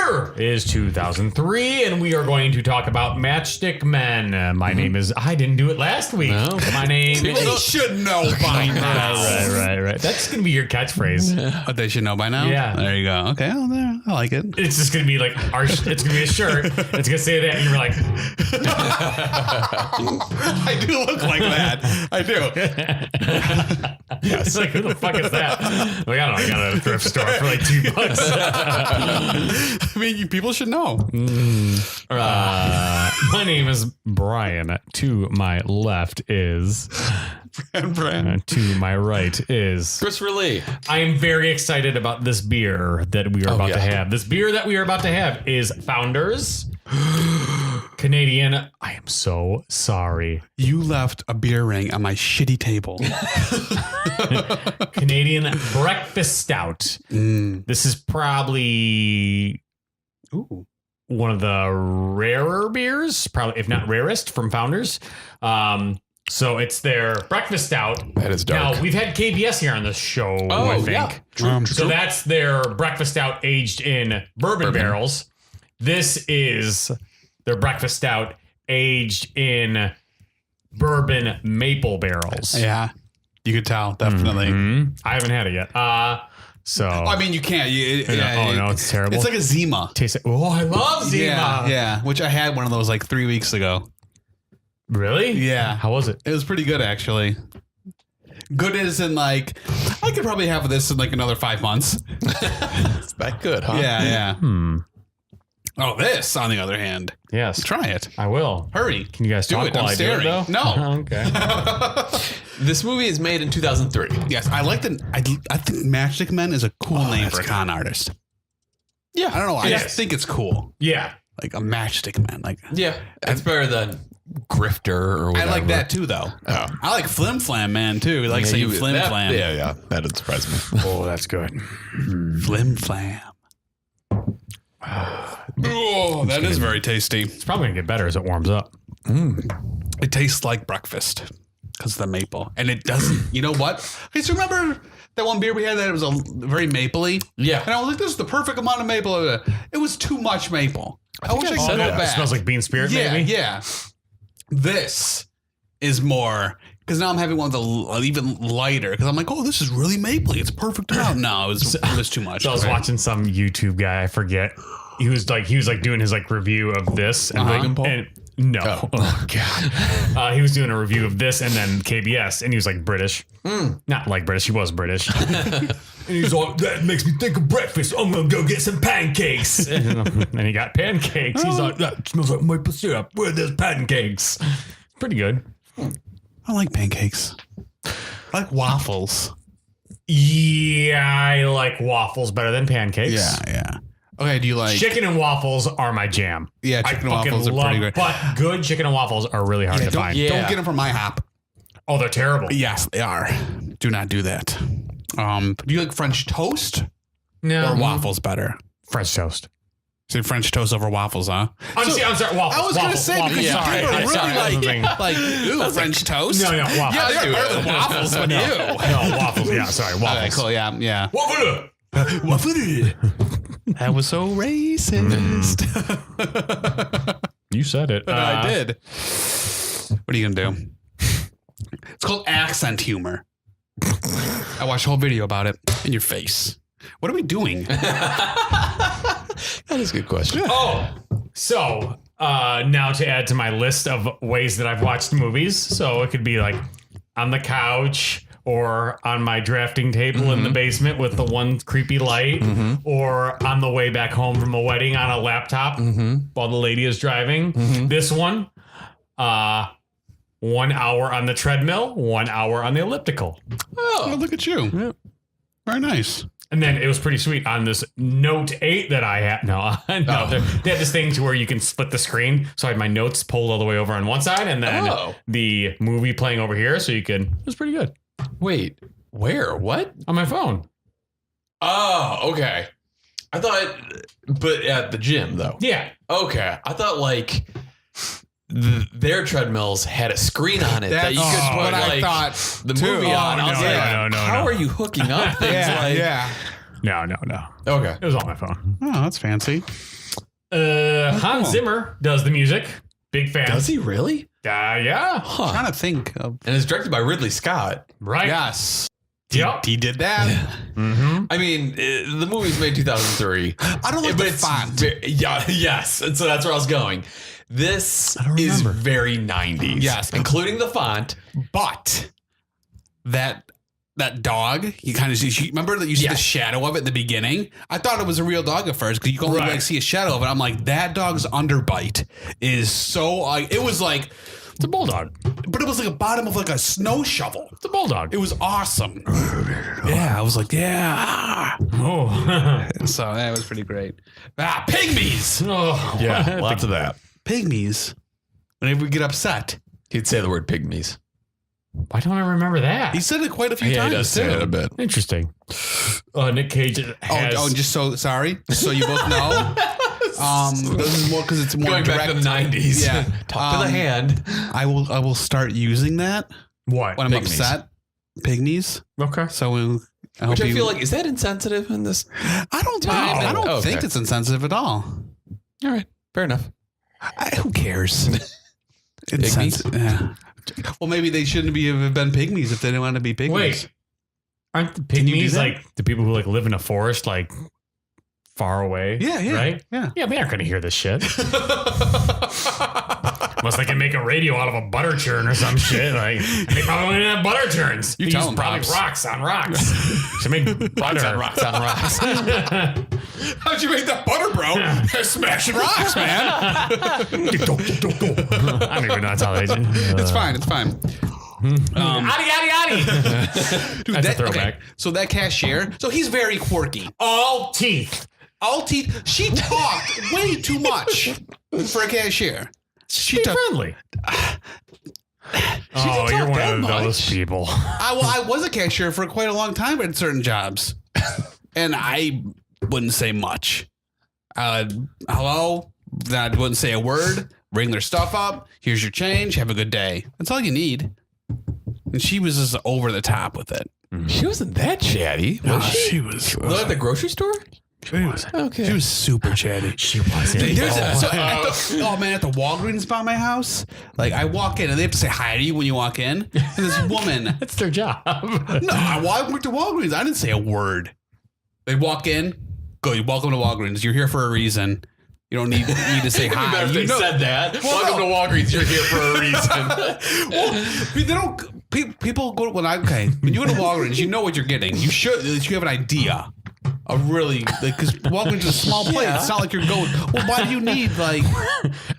year is 2003, and we are going to talk about Matchstick Men. My name is... I didn't do it last week. No. My name is... They should know by now. Right. That's going to be your catchphrase. But they should know by now? Yeah. There you go. Okay, well, there. I like it. It's just going to be like... It's going to be a shirt. It's going to say that, and you're like... I do look like that. I do. It's like, who the fuck is that? Like, I don't know. I got it at a thrift store for like $2. I mean, people should know. My name is Brian. To my left is... Bran Bran. To my right is... Christopher Lee. I am very excited about this beer that we are about to have. This beer that we are about to have is Founders Canadian. I am so sorry. You left a beer ring on my shitty table. Canadian Breakfast Stout. This is probably one of the rarer beers, probably if not rarest, from Founders. So it's their breakfast stout. That is dark. Now, we've had KBS here on the show, I think. Yeah. So that's their breakfast stout aged in bourbon barrels. This is their breakfast stout aged in bourbon maple barrels. Yeah, you could tell, definitely. I haven't had it yet. So I mean, you can't. no, it's terrible. It's like a Zima. Tastes like, I love Zima. Yeah, which I had one of those like 3 weeks ago. Really? Yeah. How was it? It was pretty good, actually. Good as in like, I could probably have this in like another 5 months. It's that good, huh? Yeah. Oh, this, on the other hand. Yes. Try it. I will. Hurry. Can you guys Do talk it. while I'm I staring. do it, though? No. Okay. This movie is made in 2003. Yes, I like the. I think Matchstick Men is a cool name for a con artist. Yeah. I don't know. I Yes. just think it's cool. Yeah. Like a Matchstick Man. Like It's better than Grifter or whatever. I like that too, though. Oh. I like Flim Flam Man too. We like saying Flim Flam. Yeah. That didn't surprise me. Oh, that's good. Flim Flam. Oh, that is very tasty. It's probably going to get better as it warms up. It tastes like breakfast because of the maple. And it doesn't, you know what? Okay, so remember that one beer we had that it was a very mapley? Yeah. And I was like, this is the perfect amount of maple. It was too much maple. I wish I could said go that. back. It smells like bean spirit, Yeah, maybe? yeah. This is more, because now I'm having one with even lighter, because I'm like, oh, this is really mapley. It's perfect amount. No, it was too much. So I was watching some YouTube guy, I forget. He was like doing his like review of this and Logan Paul? no. Oh god. He was doing a review of this and then KBS, and he was like British. Not like British, he was British. And he's like, that makes me think of breakfast. I'm gonna go get some pancakes. And he got pancakes. He's like, that smells like maple syrup. Where there's pancakes. Pretty good. I like pancakes. I like waffles. Yeah, I like waffles better than pancakes. Yeah. Okay, do you like Chicken and waffles are my jam. Yeah, I chicken and fucking waffles are love, pretty good. But good chicken and waffles are really hard to find. Yeah. Don't get them from my hop. Oh, they're terrible. Yes, they are. Do not do that. Do you like French toast No. or waffles better? French toast. Say French toast over waffles, huh? I'm sorry, waffles. I was going to say, because Sorry. people are Sorry, I wasn't really thinking- like, ooh, French toast? No, waffles. Yeah, they're better than waffles, but no, ew. no, waffles. Yeah, sorry, waffles. Okay, cool, yeah. Waffle. That was so racist. You said it. I did. What are you going to do? It's called accent humor. I watched a whole video about it. In your face. What are we doing? That is a good question. Oh, so now to add to my list of ways that I've watched movies. So it could be like on the couch or on my drafting table in the basement with the one creepy light or on the way back home from a wedding on a laptop while the lady is driving. This one, 1 hour on the treadmill, 1 hour on the elliptical. Oh, look at you. Yep. Very nice. And then it was pretty sweet on this Note 8 that I had. They had this thing to where you can split the screen. So I had my notes pulled all the way over on one side and then the movie playing over here. So you could, it was pretty good. Wait, where? What? On my phone. Oh, okay. I thought, but at the gym though. Yeah. Okay. I thought like their treadmills had a screen on it that you could put what I like thought the too. movie on. I was like, no. how are you hooking up things? Yeah. No. Okay. It was on my phone. Oh, that's fancy. Hans cool. Zimmer does the music. Big fan. Does he really? Yeah. I'm trying to think of. And it's directed by Ridley Scott. Right. Yes. Yep. He did that. Mm-hmm. I mean, the movie's made 2003. I don't like But the it's font. yes. And so that's where I was going. This don't is remember. very 90s. Yes. Including the font. But that dog, you kind of see. Remember that you see the shadow of it at the beginning? I thought it was a real dog at first because you can only like see a shadow of it. I'm like, that dog's underbite is so. It was like, It's a bulldog. but it was like a bottom of like a snow shovel. It's a bulldog. It was awesome. Yeah, I was like, yeah. Oh. So that was pretty great. Pygmies. Oh. Yeah, lots of that. Pygmies. Whenever we get upset, He'd say the word pygmies. Why don't I remember that? he said it quite a few Yeah, times he does say it a too. bit. Interesting. Nick Cage has. Oh, just so sorry, just so you both know. This is more because it's more Going direct. back to the 90s. Yeah. Talk to the hand. I will start using that What? when I'm Pygmies. upset. Pygmies. Okay. So Which I feel like, is that insensitive in this? I don't know. time? I don't Okay. think it's insensitive at all. All right. Fair enough. Who cares? Pygmies? Yeah. Well, maybe they shouldn't have been pygmies if they didn't want to be pygmies. Wait. Aren't the Can you do pygmies that? like the people who like live in a forest like far away? Yeah. Right? Yeah. Yeah, they aren't going to hear this shit. Unless they can make a radio out of a butter churn or some shit. Like they probably don't even have butter churns. You They tell use them, probably Pops. rocks on rocks to make butter. Rocks on rocks. How'd you make that butter, bro? They're smashing rocks, man. I don't even know that's how they do. It's fine. It's fine. Adi. Dude, That's a throwback. Okay, so that cashier, so he's very quirky. All teeth. All teeth. She talked way too much for a cashier. She Be talked. friendly. Oh, talk you're one that of those much. people. I was a cashier for quite a long time at certain jobs, and I wouldn't say much. Hello. I wouldn't say a word. Ring their stuff up. Here's your change. Have a good day. That's all you need. And she was just over the top with it. She wasn't that chatty. Was she? She was. Though at the grocery store? Okay. She was super chatty. She wasn't. At the Walgreens by my house, like I walk in and they have to say hi to you when you walk in. And this woman, That's their job. no, I worked at Walgreens. I didn't say a word. They walk in, go. You're welcome to Walgreens. You're here for a reason. You don't need to say hi. Better if they said that. Welcome to Walgreens. You're here for a reason. They don't. People go when when you go to Walgreens, you know what you're getting. You should. You have an idea. A really because Walgreens is a small place. Yeah. It's not like you're going. Well, why do you need like?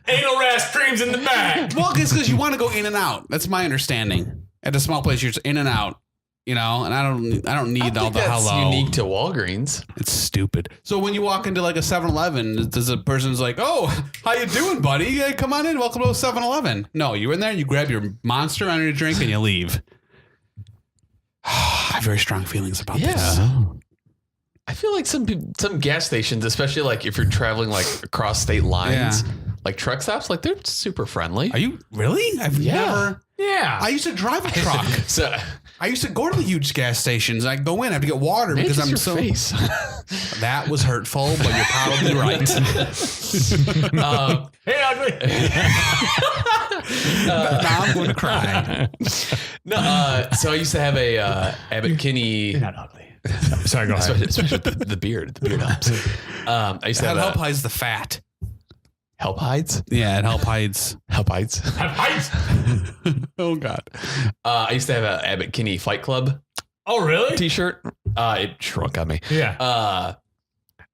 Anal rash creams in the back. Well, it's because you want to go in and out. That's my understanding. At a small place, you're just in and out. You know, and I don't need all the that's hello. unique to Walgreens. It's stupid. So when you walk into like a 7-Eleven, does a person's like, "Oh, how you doing, buddy? Hey, come on in. Welcome to a 7-Eleven." No, you're in there. You grab your Monster on your drink and you leave. I have very strong feelings about this. I feel like some gas stations, especially like if you're traveling like across state lines, like truck stops, like they're super friendly. Are you really? I've never. Yeah. I used to drive a truck. So I used to go to the huge gas stations. I go in, I have to get water maybe because it's I'm your so. face. That was hurtful, but you're probably right. Hey, ugly. Now I'm going to cry. No, so I used to have a Abbott Kinney. You're not ugly. Sorry, go ahead. Especially the beard. The beard helps. I used to That have help hides the fat. help hides. Yeah, it help hides. Help hides. Have heights. Oh God. I used to have a Abbott Kinney Fight Club Oh, really? T-shirt. It shrunk on me. Yeah.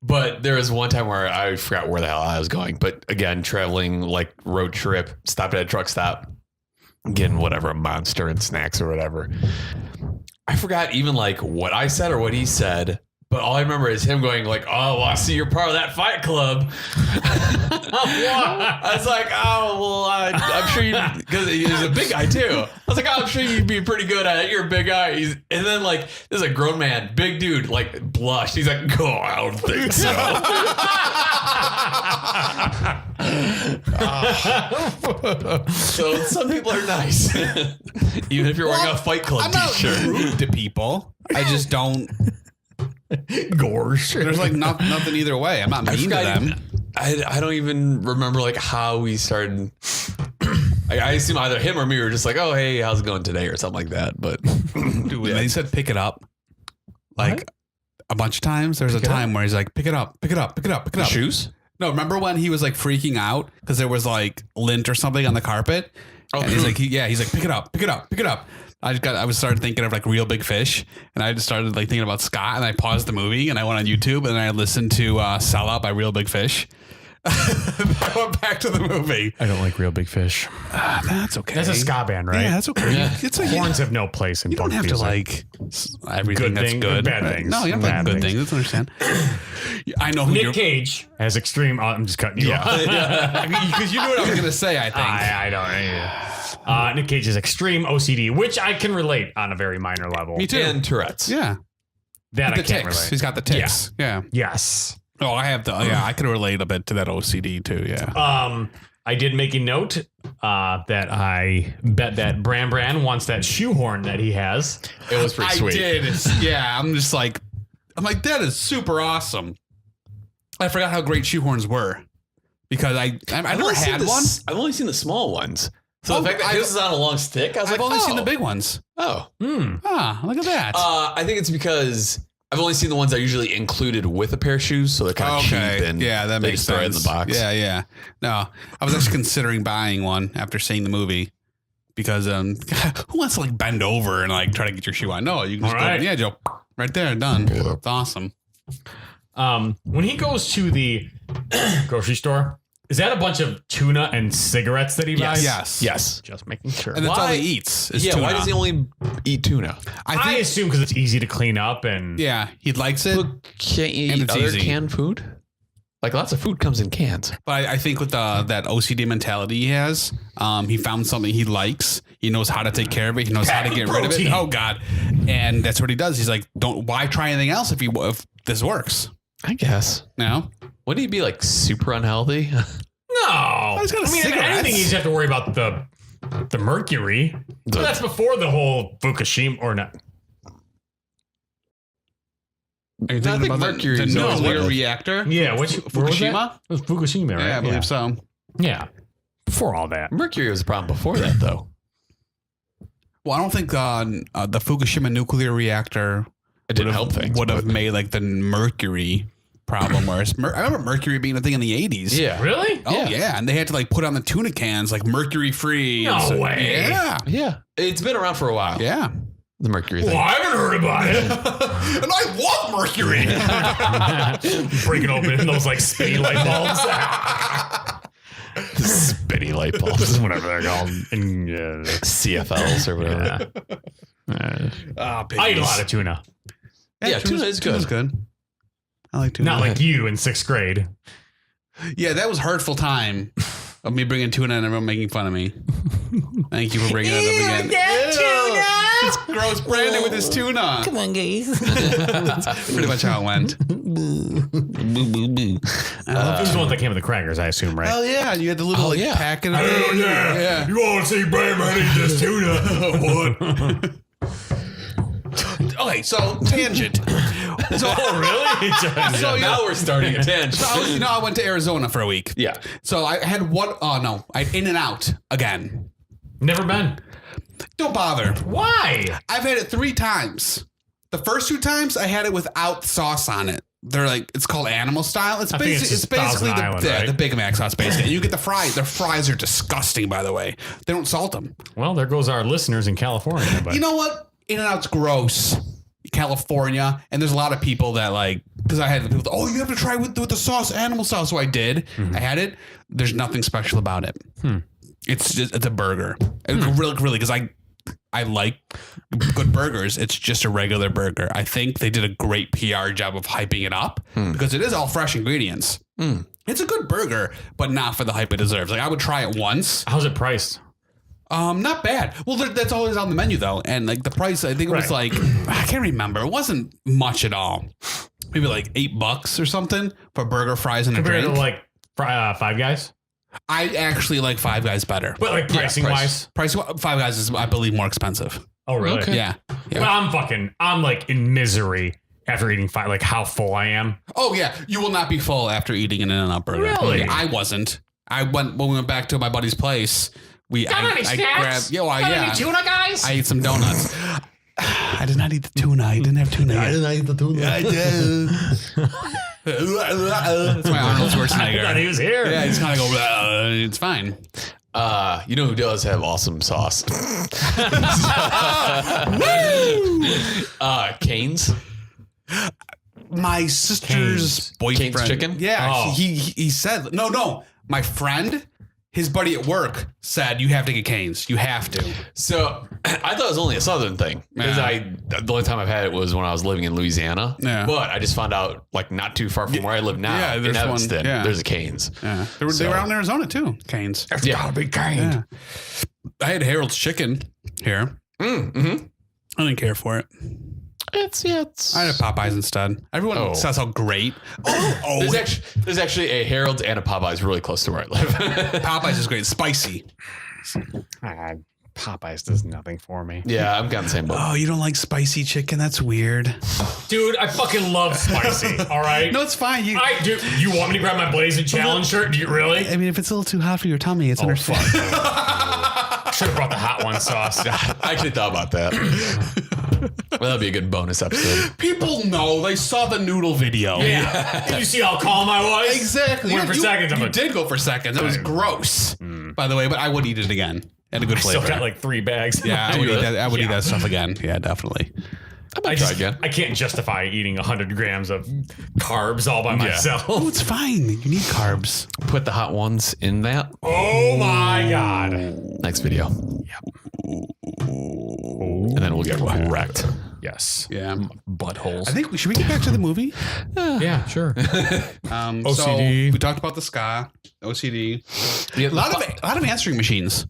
But there was one time where I forgot where the hell I was going. But again, traveling like road trip, stopped at a truck stop, getting whatever, a Monster and snacks or whatever. I forgot even like what I said or what he said. But all I remember is him going like, "Oh, well, I see you're part of that fight club." I was like, "Oh, well, I'm sure you," because he's a big guy too. I was like, "Oh, I'm sure you'd be pretty good at it. You're a big guy." And then like, this is a grown man, big dude, like blushed. He's like, "Oh, I don't think so." So some people are nice, even if you're wearing a Fight Club I'm not T-shirt. rude to people. I just don't. Gorsh. There's like nothing either way. I'm not mean to them. I don't even remember like how we started. I assume either him or me were just like, oh, hey, how's it going today? Or something like that. But Dude, he said pick it up like a bunch of times. There's a time where he's like, pick it up, pick it up, pick it up, pick it up. shoes? No, remember when he was like freaking out because there was like lint or something on the carpet? Oh, and he's like, he's like, pick it up, pick it up, pick it up. I started thinking of like Real Big Fish, and I just started like thinking about Scott, and I paused the movie and I went on YouTube and I listened to Sell Out by Real Big Fish. I went back to the movie. I don't like Real Big Fish. That's okay. That's a ska band, right? Yeah, that's okay. Yeah. It's like Horns have no place in you don't punk have to music. like everything Good that's thing- good. bad things. No, you don't like Bad good things. things. Let's understand. I know who you're. Nick Cage has extreme. I'm just cutting you off. Because you knew what I was gonna say. I think. I don't. Nick Cage has extreme OCD, which I can relate on a very minor level. Me too. And Tourette's. Yeah. That I The can't ticks. relate. He's got the ticks. Yeah. Yes. Oh, I have the. Yeah, I can relate a bit to that OCD too. Yeah. I did make a note that I bet that Bran Bran wants that shoehorn that he has. It was pretty sweet. I did. Yeah. I'm like, that is super awesome. I forgot how great shoehorns were because I never had one. I've only seen the small ones. So Oh, the fact that this is on a long stick, I was I've like, only seen the big ones. Oh. Ah, look at that. I think it's because I've only seen the ones that are usually included with a pair of shoes, so they're kind of cheap and yeah, that they makes just throw it in sense. the box. Yeah. No, I was actually considering buying one after seeing the movie because who wants to like bend over and like try to get your shoe on? No, you can just All right. go, yeah, Joe, right there, done. It's awesome. When he goes to the grocery store, is that a bunch of tuna and cigarettes that he buys? Yes. Just making sure. And that's all Why- he eats. Is Yeah, tuna. why does he only eat tuna? I assume because it's easy to clean up and Yeah, he likes it. Can't you And eat it's other easy. canned food? Like lots of food comes in cans. But I think with that OCD mentality he has, he found something he likes. He knows how to take care of it. He knows how to get rid of it. Protein. Oh God! And that's what he does. He's like, why try anything else if this works? I guess. You know? Wouldn't he be like super unhealthy? no. he's got a I mean, if cigarettes. anything, you just have to worry about the mercury. But that's before the whole Fukushima or not. Are you I think mercury the is always nuclear like- reactor? Yeah, which where was that? Fukushima? It was Fukushima, right? Yeah, I believe so. Yeah. Before all that. Mercury was a problem before that, though. Well, I don't think the Fukushima nuclear reactor It didn't help things. would have but- made like the mercury problem worse. I remember mercury being a thing in the 80s. Yeah. Really? Oh yeah, and they had to like put on the tuna cans like mercury free. No way. Yeah, Yeah. It's been around for a while. yeah. The mercury thing. Well, I haven't heard about it. And I love mercury. Breaking open those like spinny light bulbs. The spinny light bulbs. Whatever they're called. And, CFLs or whatever. I eat a lot of tuna. Yeah, tuna is good. Tuna's good. I like tuna. Not like you in 6th grade. Yeah, that was hurtful time of me bringing tuna and everyone making fun of me. Thank you for bringing it up again. Tuna! It's gross Brandon with his tuna. Come on, guys. That's pretty much how it went. These ones that came with the crackers, I assume, right? Oh yeah, you had the little like, yeah. packet of yeah. You want to see Bran Bran eat this tuna? What? Okay, so tangent. really? So Now we're starting a tangent. So I went to Arizona for a week. Yeah. So I had I had In-N-Out again. Never been. Don't bother. Why? I've had it 3 times. The first 2 times I had it without sauce on it. They're like, it's called animal style. It's I think it's basically just Thousand Island, right? the Big Mac sauce basically. You get the fries. Their fries are disgusting, by the way. They don't salt them. Well, there goes our listeners in California. But You know what? In-N-Out's gross. California, and there's a lot of people that like, because I had the people, you have to try with the sauce, animal sauce. So I did. I had it. There's nothing special about it. It's a burger. Really, because I like good burgers. It's just a regular burger. I think they did a great PR job of hyping it up because it is all fresh ingredients. It's a good burger, but not for the hype it deserves. Like I would try it once. how's it priced? Not bad. Well, that's always on the menu though, and like the price, I think it was Right. like I can't remember. It wasn't much at all. Maybe like $8 or something for burger, fries, and a Compared drink. to like Five Guys? I actually like Five Guys better. But like pricing wise? Five Guys is, I believe, more expensive. Oh, really? Okay. Yeah. But I'm like in misery after eating 5, like how full I am. Oh yeah, you will not be full after eating an In-N-Out burger. Really? I wasn't. When we went back to my buddy's place. I grabbed. Any tuna, guys? I ate some donuts. I did not eat the tuna. I didn't have tuna. I didn't eat the tuna. I did. That's my Arnold Schwarzenegger. I thought he was here. Yeah, he's kind of go. It's fine. You know who does have awesome sauce? Cane's. My sister's boyfriend. Cane's chicken? Yeah, he said no. My friend, his buddy at work said you have to get Cane's. You have to. So I thought it was only a Southern thing because the only time I've had it was when I was living in Louisiana. Yeah. But I just found out like not too far from where I live now. Yeah, there's in Evanston, there's a Cane's. Yeah, they were out in Arizona too. Cane's. There's gotta be Cane's. Yeah. I had Harold's chicken here. Mm-hmm. I didn't care for it. It's I had Popeyes instead. Everyone says how great. There's actually a Harold's and a Popeyes really close to where I live. Popeyes is great. Spicy. Popeyes does nothing for me. Yeah, I'm kind of the same boat. Oh, you don't like spicy chicken? That's weird. Dude, I fucking love spicy. All right. No, it's fine. You want me to grab my Blazing Challenge shirt? Do you really? I mean, if it's a little too hot for your tummy, it's understandable. Should have brought the hot one sauce. I actually thought about that. Well, that'd be a good bonus episode. People know. They saw the noodle video. Yeah. Did you see how calm I was? Exactly. Went for seconds. You did go for seconds. It was gross, by the way, but I would eat it again. Had a good flavor. Still got like 3 bags. Yeah, I would eat that stuff again. Yeah, definitely. I try again. I can't justify eating 100 grams of carbs all by myself. Oh, it's fine. You need carbs. Put the hot ones in that. Oh my God. Next video. Yep. And then we'll get wrecked. Yes. Yeah. Buttholes. I think should we get back to the movie? Yeah, sure. OCD. So we talked about the ska, OCD. Yeah, a lot of answering machines.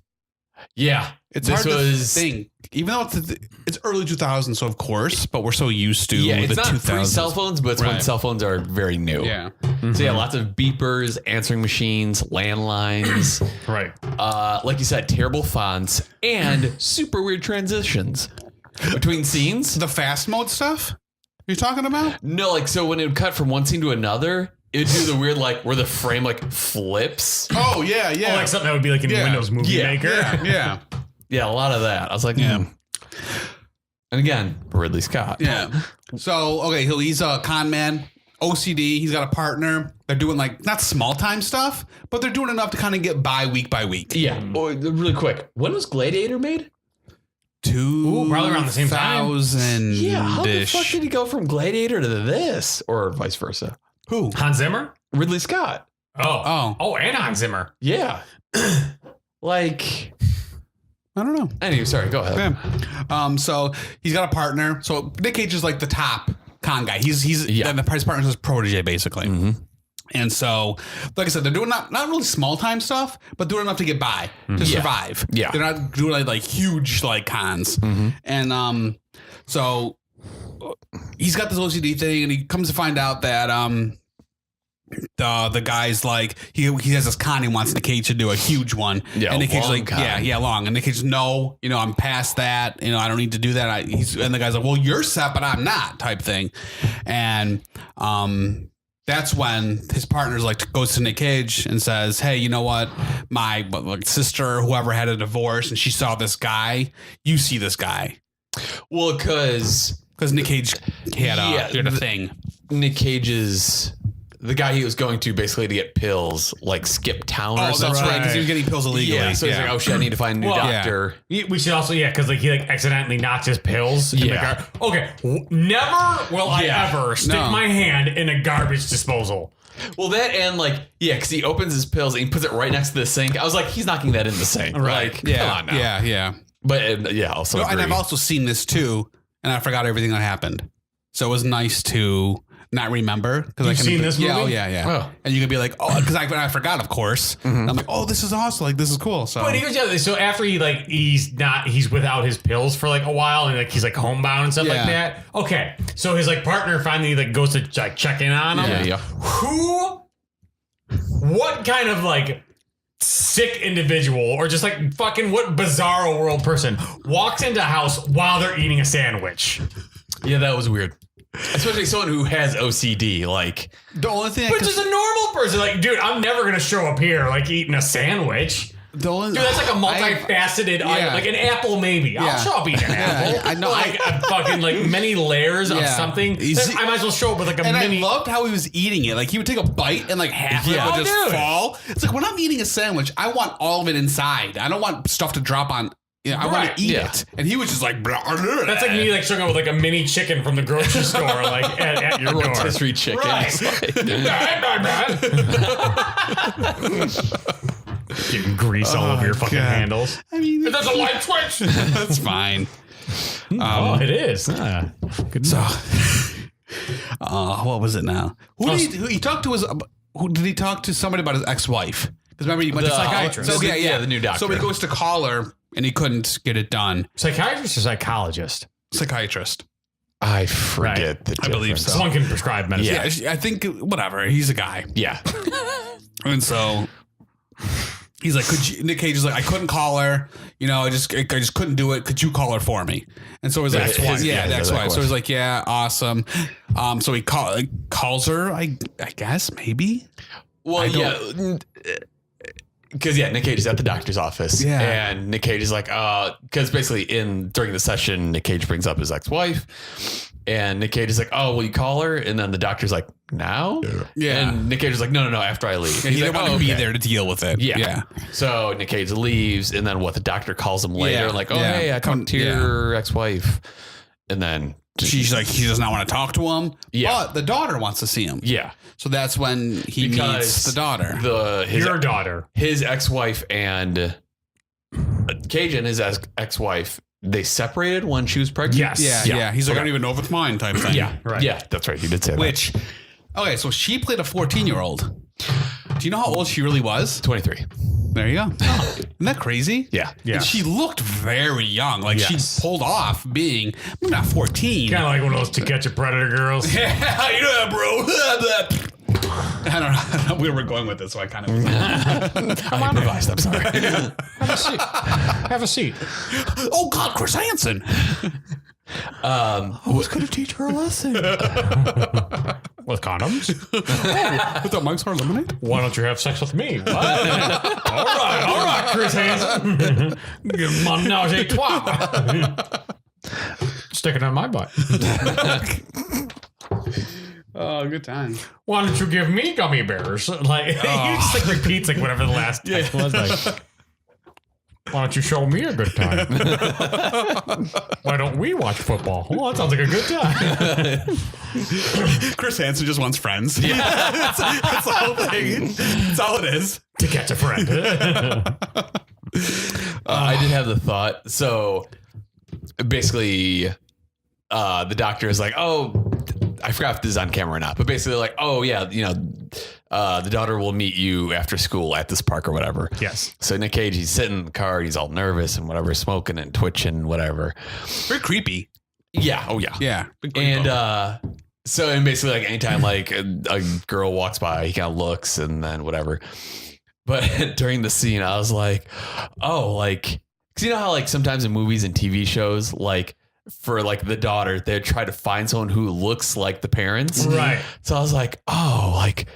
Yeah. It's hard to think. Even though it's early 2000s, so of course, but we're so used to it's the not 2000s. pre-cell phones, but it's when cell phones are very new. Yeah. So yeah, lots of beepers, answering machines, landlines. Right. Like you said, terrible fonts and super weird transitions between scenes. The fast mode stuff you're talking about? No, like so when it would cut from one scene to another, it would do the weird like where the frame like flips. Oh yeah. Oh, like something that would be like in Windows Movie Maker. Yeah. Yeah, a lot of that. I was like, And again, Ridley Scott. Yeah. So, okay, he's a con man, OCD. He's got a partner. They're doing like not small time stuff, but they're doing enough to kind of get by week by week. Yeah. Oh, really quick. When was Gladiator made? Probably around the same time. 2000. Yeah. How the fuck did he go from Gladiator to this, or vice versa? Who? Hans Zimmer? Ridley Scott. Oh, and Hans Zimmer. Yeah. Like. I don't know. Anyway, sorry, go ahead. Okay. So he's got a partner. So Nick Cage is like the top con guy. He's and the partner is his protege basically. Mm-hmm. And so, like I said, they're doing not really small time stuff, but doing enough to get by to survive. Yeah, they're not doing like huge like cons. Mm-hmm. And so he's got this OCD thing, and he comes to find out that the guy's like he has this con he wants Nick Cage to do a huge one. Yeah, and Nick Cage's like con. long. And Nick Cage, no, I'm past that. I don't need to do that. And the guy's like, well, you're set, but I'm not, type thing. And that's when his partner's like goes to Nick Cage and says, hey, you know what? My sister, whoever had a divorce, and she saw this guy. You see this guy. Well, because Nick Cage had a thing. Nick Cage's. The guy he was going to basically to get pills, like skip town or something. That's right, because he was getting pills illegally. Yeah, so he's like, oh shit, I need to find a new doctor. We should also, because he accidentally knocked his pills in the car. Okay, never will I ever stick my hand in a garbage disposal. Well, that and because he opens his pills and he puts it right next to the sink. I was like, he's knocking that in the sink. Right. Come on now. Yeah. But also and I've also seen this too, and I forgot everything that happened. So it was nice to not remember because You've seen this movie? Yeah. And you could be like, oh, because I forgot, of course. Mm-hmm. I'm like, oh, this is awesome. Like, this is cool. So, but so after he's without his pills for a while and he's homebound and stuff like that. Okay, so his partner finally goes to check in on him. Yeah. What kind of sick individual or just fucking what bizarro world person walks into a house while they're eating a sandwich? Yeah, that was weird. Especially someone who has OCD, like The only thing, But just a normal person, like, dude, I'm never gonna show up here like eating a sandwich. the only, Dude, that's like a multifaceted item. Like an apple, maybe. I'll show up eating an apple. I know. Like a fucking like many layers of something. Easy. I might as well show up with like a And mini. I loved how he was eating it. Like he would take a bite and like half of it would just fall. It's like when I'm eating a sandwich, I want all of it inside. I don't want stuff to drop on. I want to eat it. And he was just like, That's like me like showing up with like a mini chicken from the grocery store, like at your door. rotisserie chicken. Right. Getting grease all over your fucking handles. I mean, There's a light switch. that's fine. Oh, it is. Good So, enough. what was it now? Who he talked to? Who did he talk to? Somebody about his ex-wife? Because remember, he went to psychiatrist. So Yeah, the new doctor. So he goes to call her, and he couldn't get it done. Psychiatrist or psychologist? Psychiatrist. I forget the I believe difference. so. Someone can prescribe medicine. Yeah, I think whatever. He's a guy, Yeah. and so he's like, "Could you?" Nick Cage is like, "I couldn't call her. You know, I just couldn't do it. Could you call her for me?" And so he's like, The ex-wife. "The Yeah, the ex-wife." So ex-wife. he's like, "Yeah, awesome." So he calls her. I guess maybe. Well, yeah. Because Nick Cage is at the doctor's office, and Nick Cage is like, because basically during the session, Nick Cage brings up his ex-wife, and Nick Cage is like, "Oh, will you call her?" And then the doctor's like, "Now?" Yeah. And Nick Cage is like, "No, after I leave." Yeah, he He's didn't like, want to be okay. there to deal with it. Yeah. So Nick Cage leaves, and then the doctor calls him later, Yeah. like, "Oh, Yeah. hey, I talked to your ex-wife," and then She's like, she does not want to talk to him. Yeah. But the daughter wants to see him. yeah, So that's when he meets the daughter. Your daughter. his ex-wife and Cage and his ex-wife, they separated when she was pregnant. Yes. Yeah. He's like, I don't even know if it's mine type thing. Yeah, Right. Yeah, that's right. He did say that. Which, okay, so she played a 14-year-old. Do you know how old she really was? 23. There you go. Isn't that crazy? Yeah. Yeah. And she looked very young. Like Yes. she pulled off being, maybe not 14. Kind of like one of those To Catch a Predator girls. Yeah, you know that, bro. I don't know where we're going with this, so I kind of. I improvised. I'm sorry. Have a seat. Have a seat. Oh God, Chris Hansen. Who's going to teach her a lesson? With condoms? With the Mike's Hard Lemonade? Why don't you have sex with me? What? all right, Chris Hansen. Menage a trois. Stick it on my butt. Oh, good time. Why don't you give me gummy bears? Like he just like repeats like whatever the last text was. Like, why don't you show me a good time? Why don't we watch football? Oh, that sounds like a good time. Chris Hansen just wants friends. Yeah. that's the whole thing. That's all it is. To catch a friend. I did have the thought. So basically, the doctor is like, "Oh, I forgot if this is on camera or not, but basically like, oh yeah, the daughter will meet you after school at this park or whatever." Yes. So Nick Cage, he's sitting in the car, he's all nervous and whatever, smoking and twitching, whatever. Very creepy. Yeah. Oh yeah. Yeah. And so basically like anytime like a girl walks by, he kind of looks and then whatever. But during the scene, I was like, oh, like, cause you know how like sometimes in movies and TV shows, like for like the daughter, they try to find someone who looks like the parents. Right. So I was like, oh, like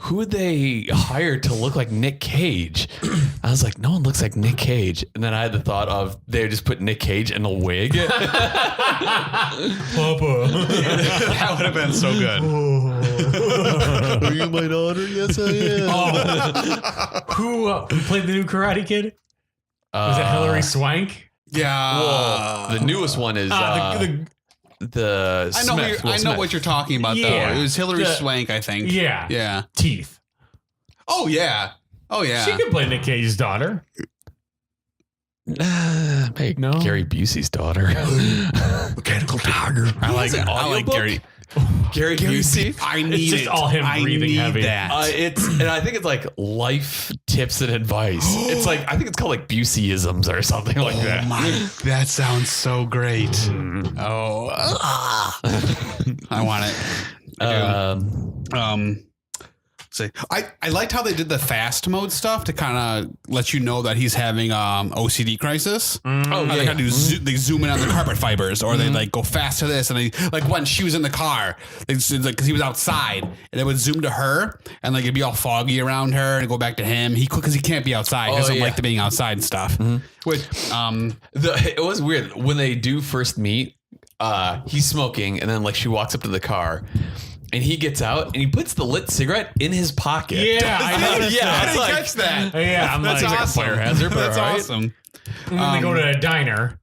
who would they hire to look like Nick Cage? I was like, no one looks like Nick Cage. And then I had the thought of they would just put Nick Cage in a wig. Papa. That would have been so good. Are you my daughter? Yes, I am. Who played the new Karate Kid? Was it Hilary Swank? Yeah. Well, the newest one is the I know, Smith, Will I know Smith. what you're talking about, Yeah. though. It was Hilary Swank, I think. Yeah. Yeah. Teeth. Oh, yeah. Oh, yeah. She could play Nick Cage's daughter. Hey, No. Gary Busey's daughter. Mechanical Tiger. I like Gary. Gary Busey. I need It's just it. all him I breathing need heavy. that. And I think it's like life tips and advice. It's like I think it's called like Buseyisms or something like that. That sounds so great. Oh, I want it. I do. say I liked how they did the fast mode stuff to kind of let you know that he's having OCD crisis. Oh, They kind of they zoom in on the carpet fibers, or they like go fast to this, and they like when she was in the car, because he was outside, and they would zoom to her, and like it'd be all foggy around her, and go back to him. Because he can't be outside. He doesn't like the being outside and stuff. Which it was weird when they do first meet. He's smoking, and then like she walks up to the car. And he gets out and he puts the lit cigarette in his pocket. Yeah, I noticed I didn't like, catch that. Yeah, I'm That's like, awesome. fire hazard, but That's all right. awesome. And then they go to a diner.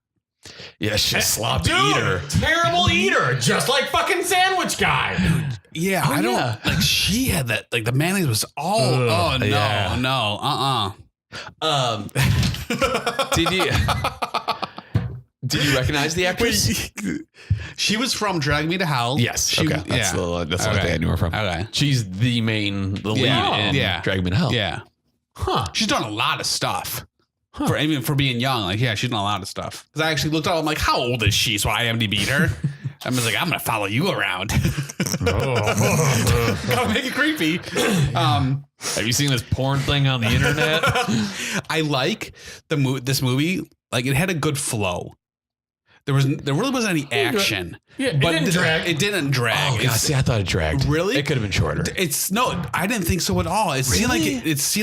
Yeah, she's a sloppy Dude, eater. terrible eater, just like fucking sandwich guy. Yeah, I don't like. She had that. Like the mayonnaise was all. Ugh, no, yeah. no. Did you recognize the actress? She was from Drag Me to Hell. Yes. She, Okay. That's the only thing I knew her from. Okay. She's the lead in Drag Me to Hell. Yeah. Huh. She's done a lot of stuff. For being young, like she's done a lot of stuff. Because I actually looked up, I'm like, how old is she? So I IMDb'd her. I was like, I'm gonna follow you around. Gotta make it creepy. Have you seen this porn thing on the internet? I like this movie. Like it had a good flow. There really wasn't any action. Yeah, it but didn't drag. It didn't drag. Oh, God, see, I thought it dragged. Really? It could have been shorter. I didn't think so at all. It seemed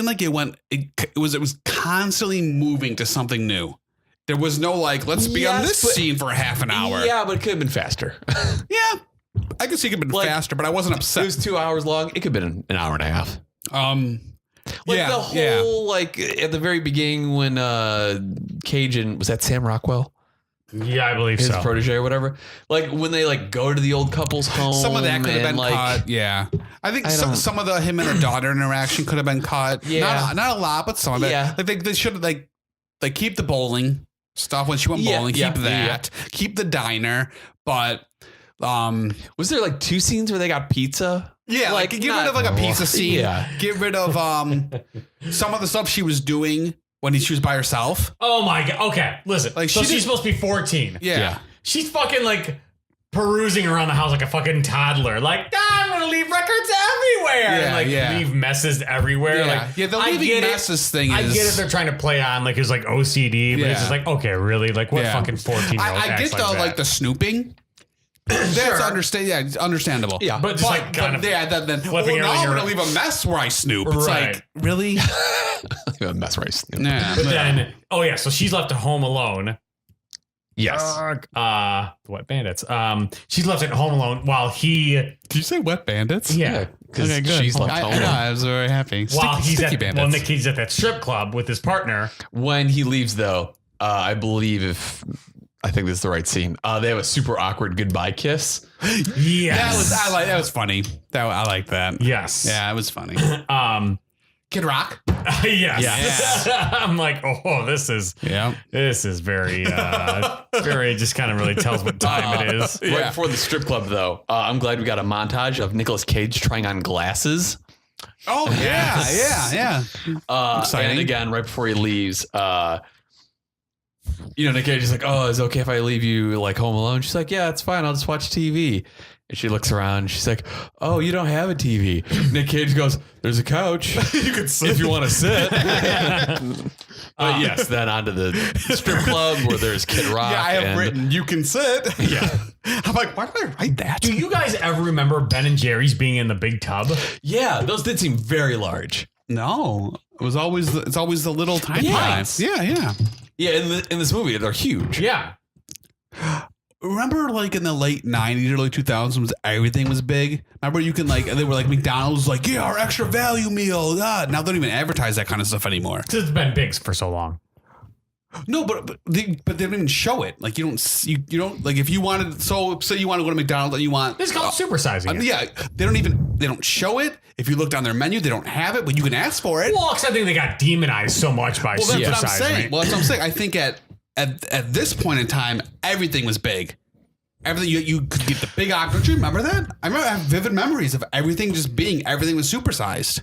like it was constantly moving to something new. There was no like, let's be on this scene for half an hour. Yeah, but it could have been faster. Yeah. I could see it could have been faster, but I wasn't It upset. was 2 hours long. It could have been an hour and a half. Like the whole, like at the very beginning when Cage and was that Sam Rockwell? Yeah, I believe His so. protege or whatever. Like when they like go to the old couple's home. Some of that could have been like, cut. Yeah. I think some of the him and her daughter interaction could have been cut. Yeah. Not a lot, but some of it. Yeah. Like they should have like keep the bowling stuff when she went bowling. Keep that. Keep the diner. But was there like 2 scenes where they got pizza? yeah, like get rid of like a pizza scene. Yeah. Get rid of some of the stuff she was doing when she was by herself. Oh my god. Okay, listen. Like, So she she's supposed to be 14. Yeah. She's fucking like perusing around the house like a fucking toddler. Like, I'm gonna leave records everywhere. Yeah, and like leave messes everywhere. Yeah. Like, Yeah, the I leaving get messes thing I is- get it. They're trying to play on like his like OCD, but Yeah. it's just like, okay, really? Like what Yeah. fucking 14-year-old I get the like the snooping. That's it's understandable. Yeah, but just like kind of then flipping now I'm everything gonna around. leave a mess where I snoop. It's Right. like really? Mess race. Yeah. But then, oh yeah, so she's left at home alone. Yes. Wet bandits. She's left at home alone while he. Did you say wet bandits? Yeah. Because she's left home. I know. I was very happy. While he's sticky at bandits. Nick Cage's at that strip club with his partner. When he leaves, though, I believe I think this is the right scene. They have a super awkward goodbye kiss. Yes. That was funny. I like that. Yes. Yeah, it was funny. Kid Rock. Yes. I'm like, oh, this is very, very just kind of really tells what time it is. Right before the strip club, though, I'm glad we got a montage of Nicolas Cage trying on glasses. Oh yeah. Exciting. And again, right before he leaves, Nick Cage is like, "Oh, is it okay if I leave you like home alone?" She's like, "Yeah, it's fine. I'll just watch TV." And she looks around. And she's like, "Oh, you don't have a TV." Nick Cage goes, "There's a couch. You could sit if you want to sit." But yes, then onto the strip club where there's Kid Rock. Yeah, I have written "you can sit." Yeah. I'm like, why did I write that? Do you guys ever remember Ben and Jerry's being in the big tub? Yeah, those did seem very large. No, it's always the little tiny Pints. ones. Yeah. Yeah, in this movie, they're huge. Yeah. Remember, like in the late '90s, early 2000s, everything was big. Remember, you can like they were like McDonald's, like our extra value meal. Now they don't even advertise that kind of stuff anymore. Because it's been big for so long. No, but they don't even show it. Like you don't like if you wanted. So say you want to go to McDonald's and you want. It's called supersizing it. Yeah, they don't show it. If you look down their menu, they don't have it, but you can ask for it. Well, except I think they got demonized so much by Well, that's what I'm supersizing saying. it. Well, that's what I'm saying. I think at this point in time, everything was big. Everything you could get the big octopus. Don't you remember that? I have vivid memories of everything was supersized.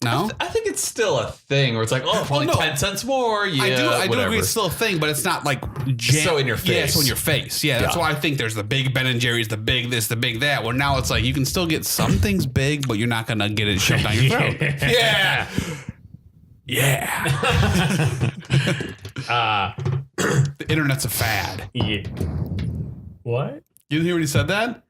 No, I think it's still a thing where it's like, oh, probably 10 cents more. Yeah, I do whatever. agree it's still a thing, but it's not like So in your face. Yeah, so in your face. Yeah, that's why I think there's the big Ben and Jerry's, the big this, the big that. Where now it's like you can still get some things big, but you're not gonna get it shoved down your throat. Yeah. Yeah. The internet's a fad. Yeah. What? You didn't hear when he said that?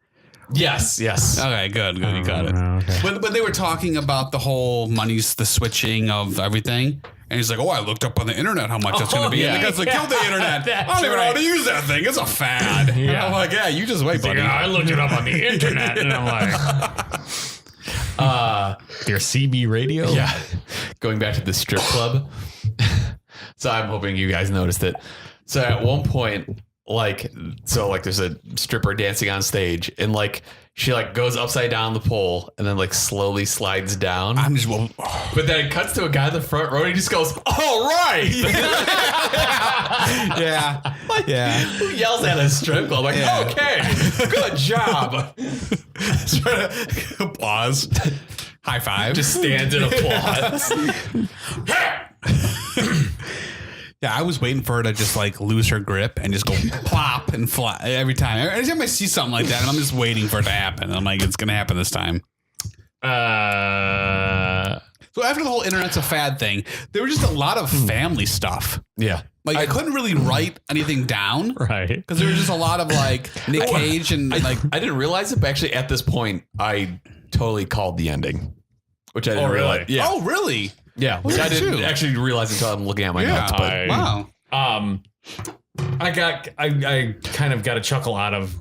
Yes. Okay, good. You got it. Okay. When they were talking about the whole the switching of everything, and he's like, "Oh, I looked up on the internet how much it's going to be." And the guy's like, "Kill the internet! I don't even know how to use that thing. It's a fad." And I'm like, "Yeah, you just wait, buddy." I looked it up on the internet, and I'm like, your CB radio? Yeah. Going back to the strip club. So I'm hoping you guys noticed it. So at one point, there's a stripper dancing on stage, and like she like goes upside down the pole and then like slowly slides down. I'm just But then it cuts to a guy in the front row and he just goes, "All right." yeah. Who yells at a strip club? Like, Yeah. okay, good job. Applause. High five. Just stands in applause. Yeah, I was waiting for her to just like lose her grip and just go plop and fly every time. Every time I see something like that, and I'm just waiting for it to happen. I'm like, it's gonna happen this time. So after the whole internet's a fad thing, there was just a lot of family stuff. Yeah. Like I couldn't really write anything down, Right. because there was just a lot of like Nick Cage and like I didn't realize it, but actually at this point, I totally called the ending, which I didn't really? realize. Yeah. oh really? Yeah. Which I didn't too. actually realize until I'm looking at my notes. But Wow. I kind of got a chuckle out of,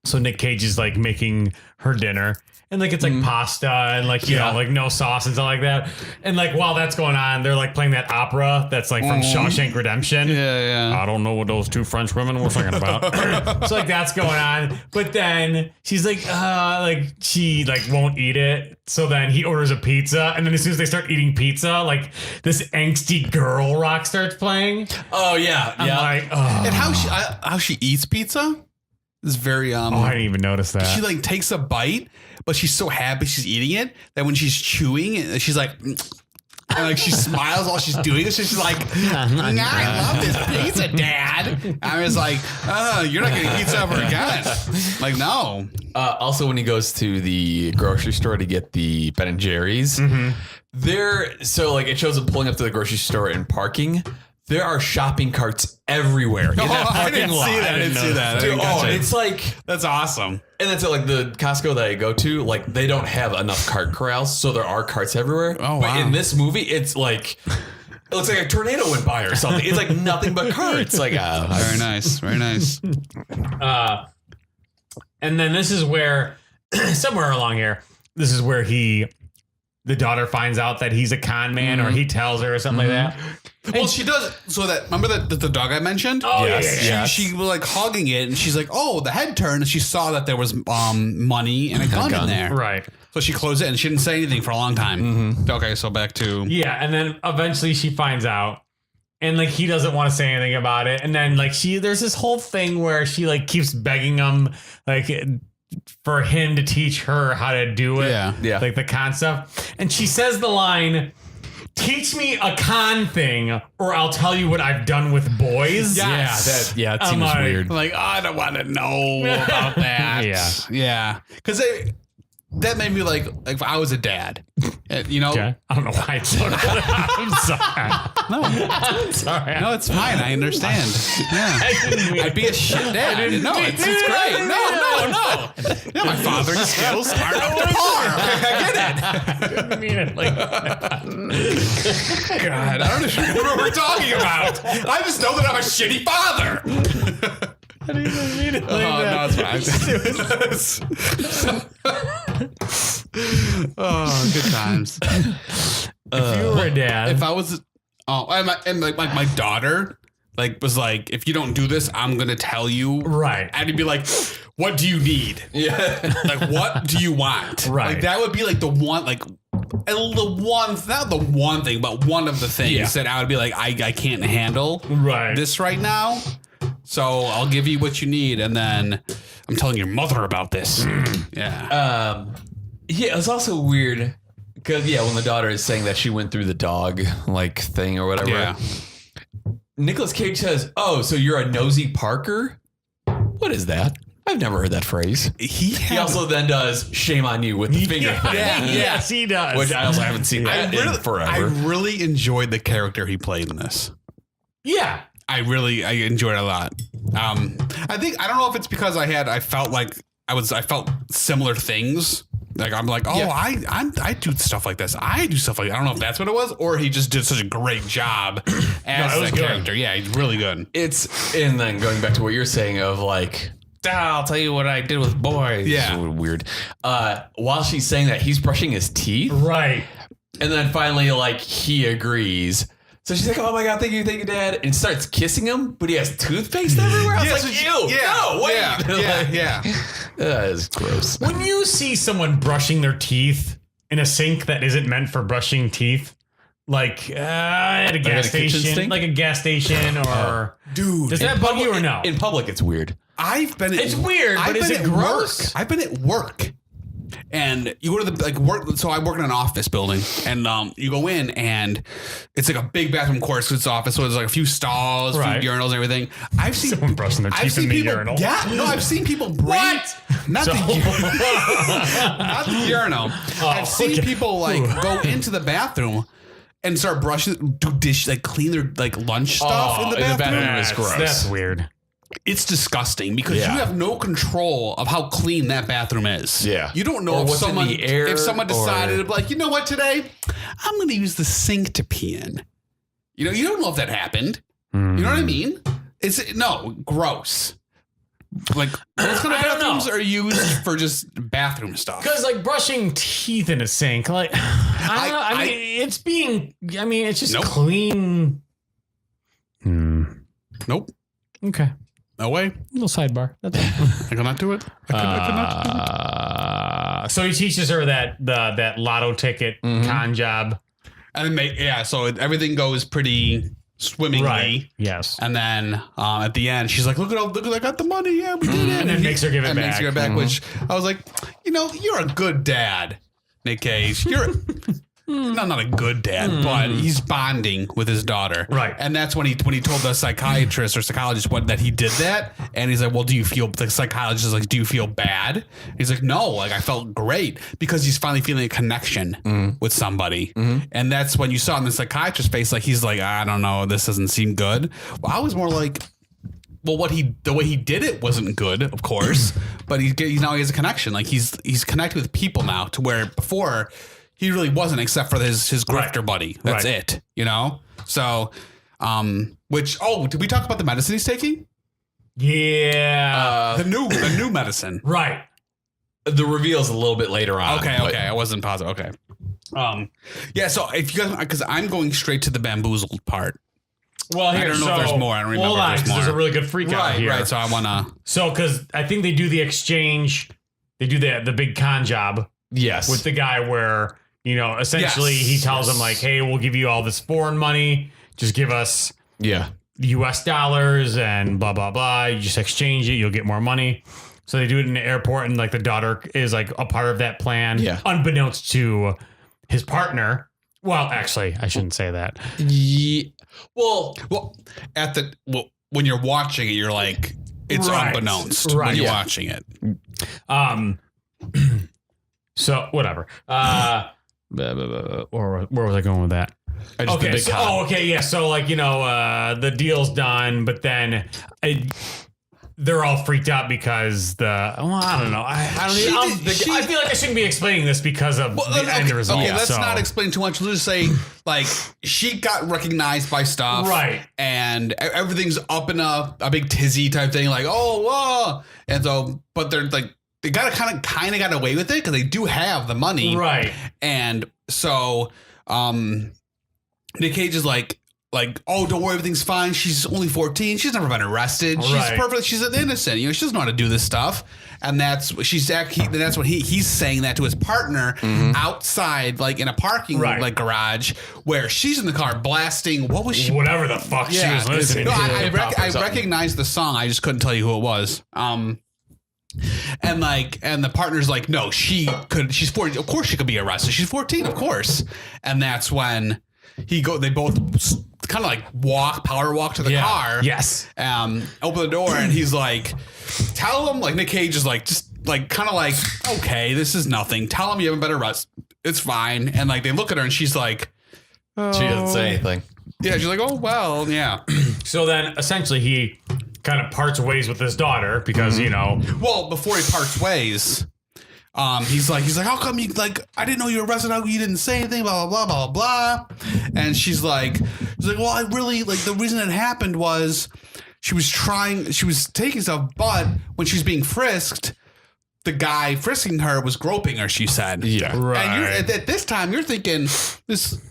so Nick Cage is like making her dinner, and like it's like pasta and like you know like no sauce and stuff like that, and like while that's going on, they're like playing that opera that's like from Shawshank Redemption. Yeah. I don't know what those two French women were singing about. So like that's going on, but then she's like she like won't eat it. So then he orders a pizza, and then as soon as they start eating pizza, like this angsty girl rock starts playing. Oh yeah. I'm like, oh. And how she eats pizza is very I didn't even notice that. she like takes a bite, but she's so happy she's eating it that when she's chewing, she's like, and like she smiles while she's doing it. So she's like, I love this pizza, Dad. I was like, you're not getting pizza ever again. Like, no. Also, when he goes to the grocery store to get the Ben and Jerry's, it shows him pulling up to the grocery store and parking. There are shopping carts everywhere in that I parking didn't lot. see that. I didn't see that. Dude, it's like, That's awesome. and that's like the Costco that I go to, like they don't have enough cart corrals, so there are carts everywhere. Oh, but wow. in this movie, it's like, it looks like a tornado went by or something. It's like nothing but carts. Like, Very nice. Very nice. And then this is where, somewhere along here, this is where the daughter finds out that he's a con man, or he tells her or something like that. Well, she does. So that, remember the dog I mentioned? Oh, Yes. yeah. She was like hugging it, and she's like, "Oh, the head turned," and she saw that there was money and a gun in there. Right. So she closed it, and she didn't say anything for a long time. Okay, so back to Yeah. And then eventually she finds out, and like he doesn't want to say anything about it. And then like there's this whole thing where she like keeps begging him, like, for him to teach her how to do it. Yeah. Like the con stuff. And she says the line, "Teach me a con thing, or I'll tell you what I've done with boys." Yes. it I'm seems like- weird. like, I don't want to know about that. Yeah, because that made me like if I was a dad, you know. Okay. I don't know why it's so I'm sorry. No, I'm sorry. no, it's fine. I understand. Yeah. I'd be a shit dad. No, it's great. No. Yeah, my fathering skills aren't up to par. I get it. I didn't mean it like that. God, I don't know what we're talking about. I just know that I'm a shitty father. I didn't even mean it like Oh, that. no, it's fine. Oh, good times. If you were a dad, If I was, and like my daughter, like was like, if you don't do this, I'm gonna tell you. right. I'd be like, what do you need? Yeah. Like, what do you want? Right. Like that would be like the one, like not the one thing, but one of the things that I would be like, I can't handle Right. this right now. So I'll give you what you need, and then I'm telling your mother about this. Yeah. Yeah, it's also weird Because when the daughter is saying that she went through the dog like thing or whatever. Yeah. Nicolas Cage says, "Oh, so you're a nosy Parker? What is that? I've never heard that phrase." He also then does "Shame on you" with the finger thing. Yes, he does. Which I also haven't seen that in forever. I really enjoyed the character he played in this. Yeah. I enjoyed it a lot. I don't know if it's because I felt similar things. Like I'm like, I do stuff like this. I do stuff like that. I don't know if that's what it was, or he just did such a great job as the character. Yeah, he's really good. And then going back to what you're saying of like, I'll tell you what I did with boys. Yeah. Weird. While she's saying that, he's brushing his teeth. Right. And then finally, like, he agrees. So she's like, "Oh my God, thank you, Dad," and starts kissing him, but he has toothpaste everywhere. I was like, "Ew, no, wait." Yeah. That is gross. When you see someone brushing their teeth in a sink that isn't meant for brushing teeth, like at a gas station, like a gas station, or dude, does that bug you or no? In public, it's weird. It's weird, but is it gross? I've been at work. And you go to the work. So I work in an office building, and you go in, and it's like a big bathroom course. It's office, so there's like a few stalls, right. few urinals, and everything. I've seen someone brushing their teeth in the urinal. Yeah, no, I've seen people bring not the urinal. I've seen people like go into the bathroom and start brushing, clean their like lunch stuff in the bathroom. Is gross. That's weird. It's disgusting because you have no control of how clean that bathroom is. Yeah. You don't know if someone decided to be like, you know what, today I'm going to use the sink to pee in. You don't know if that happened. You know what I mean? Gross. Like those kind of bathrooms are used for just bathroom stuff. Because like brushing teeth in a sink, like it's just clean. Nope. Okay. No way. Little sidebar. That's I cannot do it. I could not do it. So he teaches her that lotto ticket con job. And then so everything goes pretty swimmingly. Right. Yes. And then at the end, she's like, look, I got the money. Yeah, we did it. And then makes her give it back. Makes her give it back, which I was like, you're a good dad, Nick Cage. You're not a good dad, but he's bonding with his daughter. Right. And that's when he told the psychiatrist or psychologist that he did that. And he's like, well, the psychologist is like, do you feel bad? He's like, no, like I felt great, because he's finally feeling a connection with somebody. And that's when you saw in the psychiatrist's face, like, he's like, I don't know, this doesn't seem good. Well, I was more like, well, the way he did it wasn't good, of course, but now he has a connection. Like he's connected with people now, to where before he really wasn't, except for his grifter buddy. That's it, So, did we talk about the medicine he's taking? Yeah. The new medicine. Right. The reveal's a little bit later on. Okay. I wasn't positive. Okay. So if you guys, because I'm going straight to the bamboozled part. Well, I don't know if there's more. I don't remember. Hold on, there's a really good freak out here. Right. So I want to. So, because I think they do the exchange, they do the big con job. Yes. With the guy where, essentially he tells him like, hey, we'll give you all this foreign money. Just give us US dollars and blah, blah, blah. You just exchange it. You'll get more money. So they do it in the airport, and like the daughter is like a part of that plan. Yeah. Unbeknownst to his partner. Well, actually, I shouldn't say that. Yeah. Well, when you're watching it, you're like, it's unbeknownst when you're watching it. So whatever. Where was I going with that? So like, the deal's done, but then they're all freaked out because I don't know. I feel like I shouldn't be explaining this because of the end result. Okay, let's not explain too much. Let's just say, like, she got recognized by stuff. Right. And everything's up in a big tizzy type thing. Like, oh, whoa. And so, but they're like, they kind of got away with it because they do have the money. Right. And so, Nick Cage is like, oh, don't worry, everything's fine. She's only 14. She's never been arrested. She's perfect. She's an innocent. She doesn't know how to do this stuff. And that's what he's saying that to his partner outside, like in a parking like garage, where she's in the car blasting. What was she? Whatever the fuck she was listening to. I recognized the song. I just couldn't tell you who it was. And the partner's like, no, she's 14. Of course she could be arrested. She's 14, of course. And that's when they both kind of like power walk to the car. Yes. Open the door and he's like, tell him, like Nick Cage is like, just like, kind of like, okay, this is nothing. Tell him you haven't been arrested. It's fine. And like, they look at her and she's like, oh. She doesn't say anything. Yeah. She's like, oh, well, yeah. So then essentially he kind of parts ways with his daughter because, Well, before he parts ways, he's like, how come you I didn't know you were arrested. How come you didn't say anything? Blah blah blah blah blah. And she's like, well, I really the reason it happened was she was taking stuff, but when she was being frisked, the guy frisking her was groping her. She said, yeah, right. And at this time, you're thinking this.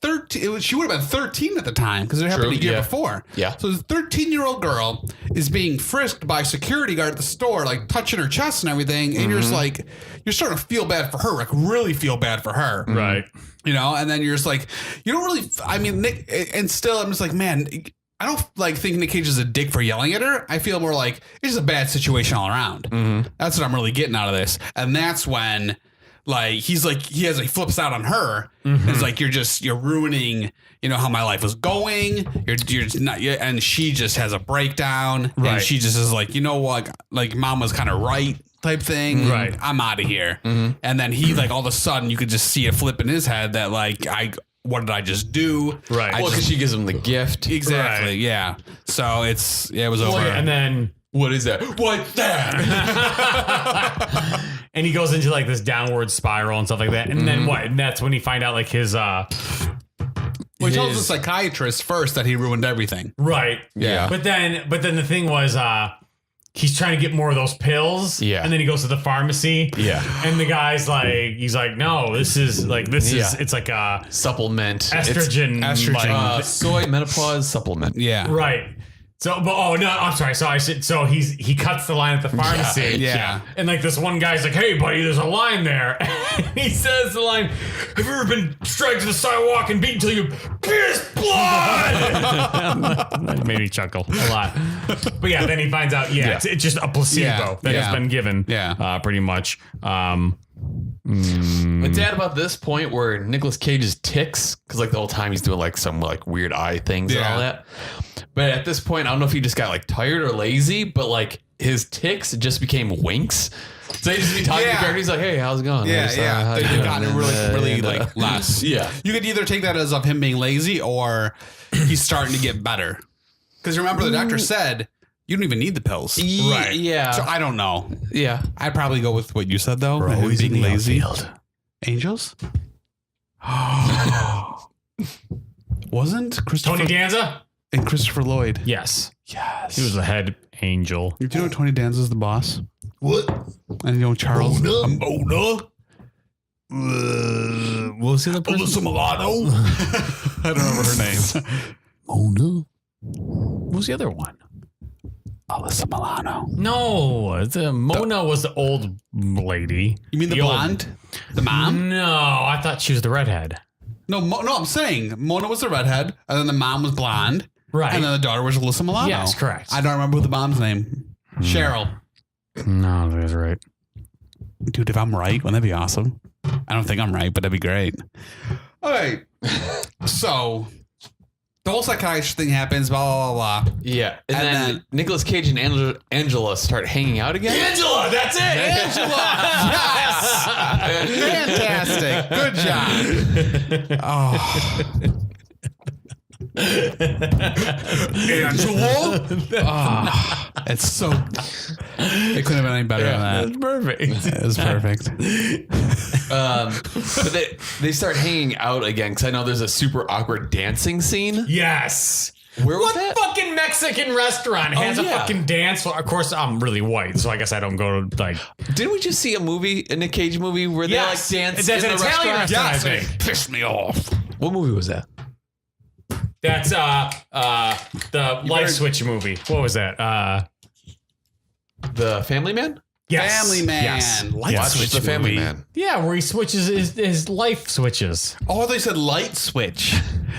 13. She would have been 13 at the time because it happened a year before. Yeah. So this 13-year-old girl is being frisked by a security guard at the store, like touching her chest and everything. And you're just like, you're starting to feel bad for her, like really feel bad for her. Right. And then you're just like, you don't really, I mean, Nick, and still I'm just like, man, I don't think Nick Cage is a dick for yelling at her. I feel more like it's just a bad situation all around. That's what I'm really getting out of this. And that's when he flips out on her. It's like, you're ruining, how my life was going. You're just not, and she just has a breakdown. Right. And she just is like, you know what? Like mom was kind of right type thing. Right. I'm out of here. And then he all of a sudden you could just see a flip in his head that what did I just do? Right. Well, because she gives him the gift. Exactly. Right. Yeah. So it was over. And then What is that? What's that? and he goes into this downward spiral and stuff like that. And then what? And that's when he find out his Well, he tells the psychiatrist first that he ruined everything. right. Yeah. But then the thing was he's trying to get more of those pills. Yeah. And then he goes to the pharmacy. Yeah. And the guy's he's like, no, this is it's like a Supplement. estrogen. Soy menopause supplement. Yeah. Right. So, no, I'm sorry. So he cuts the line at the pharmacy. Yeah. And this one guy's like, hey, buddy, there's a line there. And he says the line, have you ever been dragged to the sidewalk and beaten till you piss blood? That made me chuckle a lot. But yeah, then he finds out, it's just a placebo that has been given. Yeah. Pretty much. It's at about this point where Nicolas Cage's ticks, because the whole time he's doing some weird eye things and all that. But at this point, I don't know if he just got tired or lazy, but his ticks just became winks. So he just be talking to the character. He's like, "Hey, how's it going?" Yeah, yeah. They've gotten really less. Yeah. You could either take that as of him being lazy or he's starting to get better. Because remember, the doctor said you don't even need the pills. Right. Yeah. So I don't know. Yeah. I'd probably go with what you said though. We're always being in the lazy. outfield. Angels. Wasn't Christopher Tony Danza? and Christopher Lloyd? Yes. Yes. He was the head angel. Do you know Tony Danza's the boss? What? And Charles Mona? What was the other person? Alyssa Milano? I don't remember her name. Mona? What was the other one? Alyssa Milano. No, Mona was the old lady. You mean the blonde? The mom? No, I thought she was the redhead. No, I'm saying Mona was the redhead, and then the mom was blonde. Right. And then the daughter was Alyssa Milano. Yes, correct. I don't remember the mom's name. Cheryl. No, that's right. Dude, if I'm right, wouldn't that be awesome? I don't think I'm right, but that'd be great. All right. So the whole psychiatrist thing happens, blah, blah, blah. Yeah. And And then then- Nicolas Cage and Angela start hanging out again. Angela, that's it. Angela! Yes! Fantastic. Good job. Oh. Angela? Oh, it's so... It couldn't have been any better than that. That's perfect. It was perfect. But they start hanging out again because I know there's a super awkward dancing scene. Yes. Where was What that? fucking Mexican restaurant has a yeah. fucking dance? Well, of course, I'm really white, so I guess I don't go to Didn't we just see a movie, a Nick Cage movie, where they Yes. dance That's in an the Italian restaurant? restaurant, I think. Pissed me off. What movie was that? That's the Light Switch movie. What was that? The Family Man? Yes. Family Man. Yes. Light Watch switch the Family movie. Man. Yeah, where he switches his life switches. Oh, they said light switch.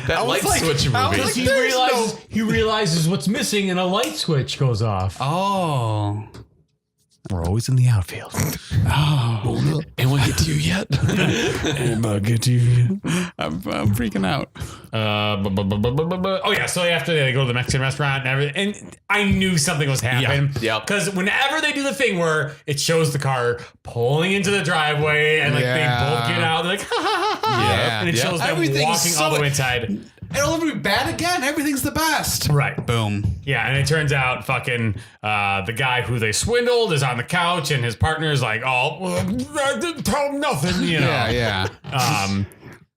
That I was light switch movie. I was like, there's He realizes what's missing and a light switch goes off. Oh. We're always in the outfield. Oh, Anyone get to you yet? Anybody get to you? I'm freaking out. Oh yeah, so after they go to the Mexican restaurant and everything, and I knew something was happening. Yeah. Because whenever they do the thing where it shows the car pulling into the driveway and like they both get out, they're like, ha ha ha ha, Yeah. and it shows them Everything's walking all the way inside. It'll never be bad again. Everything's the best. Right. Boom. Yeah, and it turns out fucking the guy who they swindled is on the couch, and his partner's like, "Oh, well, I didn't tell him nothing," you know. Yeah.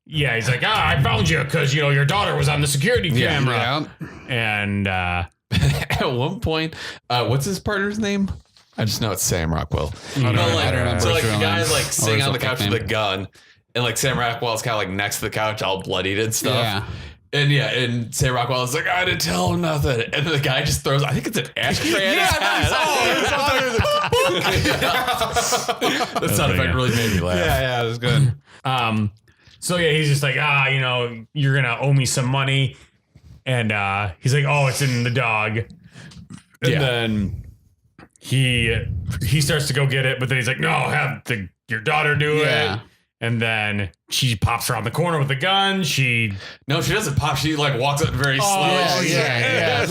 Yeah, he's like, I found you because your daughter was on the security camera, Yeah. and At one point, what's his partner's name? I just know it's Sam Rockwell. I don't remember So his like the real guy's name. like sitting his on the full couch name. with a gun, and like Sam Rockwell's kind of like next to the couch, all bloodied and stuff. Yeah. And Sam Rockwell is like, I didn't tell him nothing. And then the guy just throws, I think it's an ashtray at his head. That sound effect really made me laugh. Yeah, it was good. So yeah, he's just like, you're gonna owe me some money, and he's like, oh, it's in the dog, and then he starts to go get it, but then he's like, no, have your daughter do it. And then she pops around the corner with a gun. No, she doesn't pop. She like walks up very slowly. Yeah.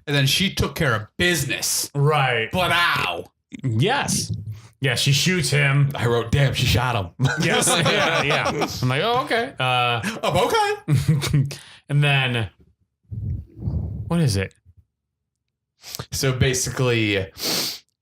And then she took care of business. Right. But ow. Yes. Yeah, she shoots him. I wrote, damn, she shot him. Yes. Yeah. I'm like, oh, okay. Okay. And then, what is it? So basically,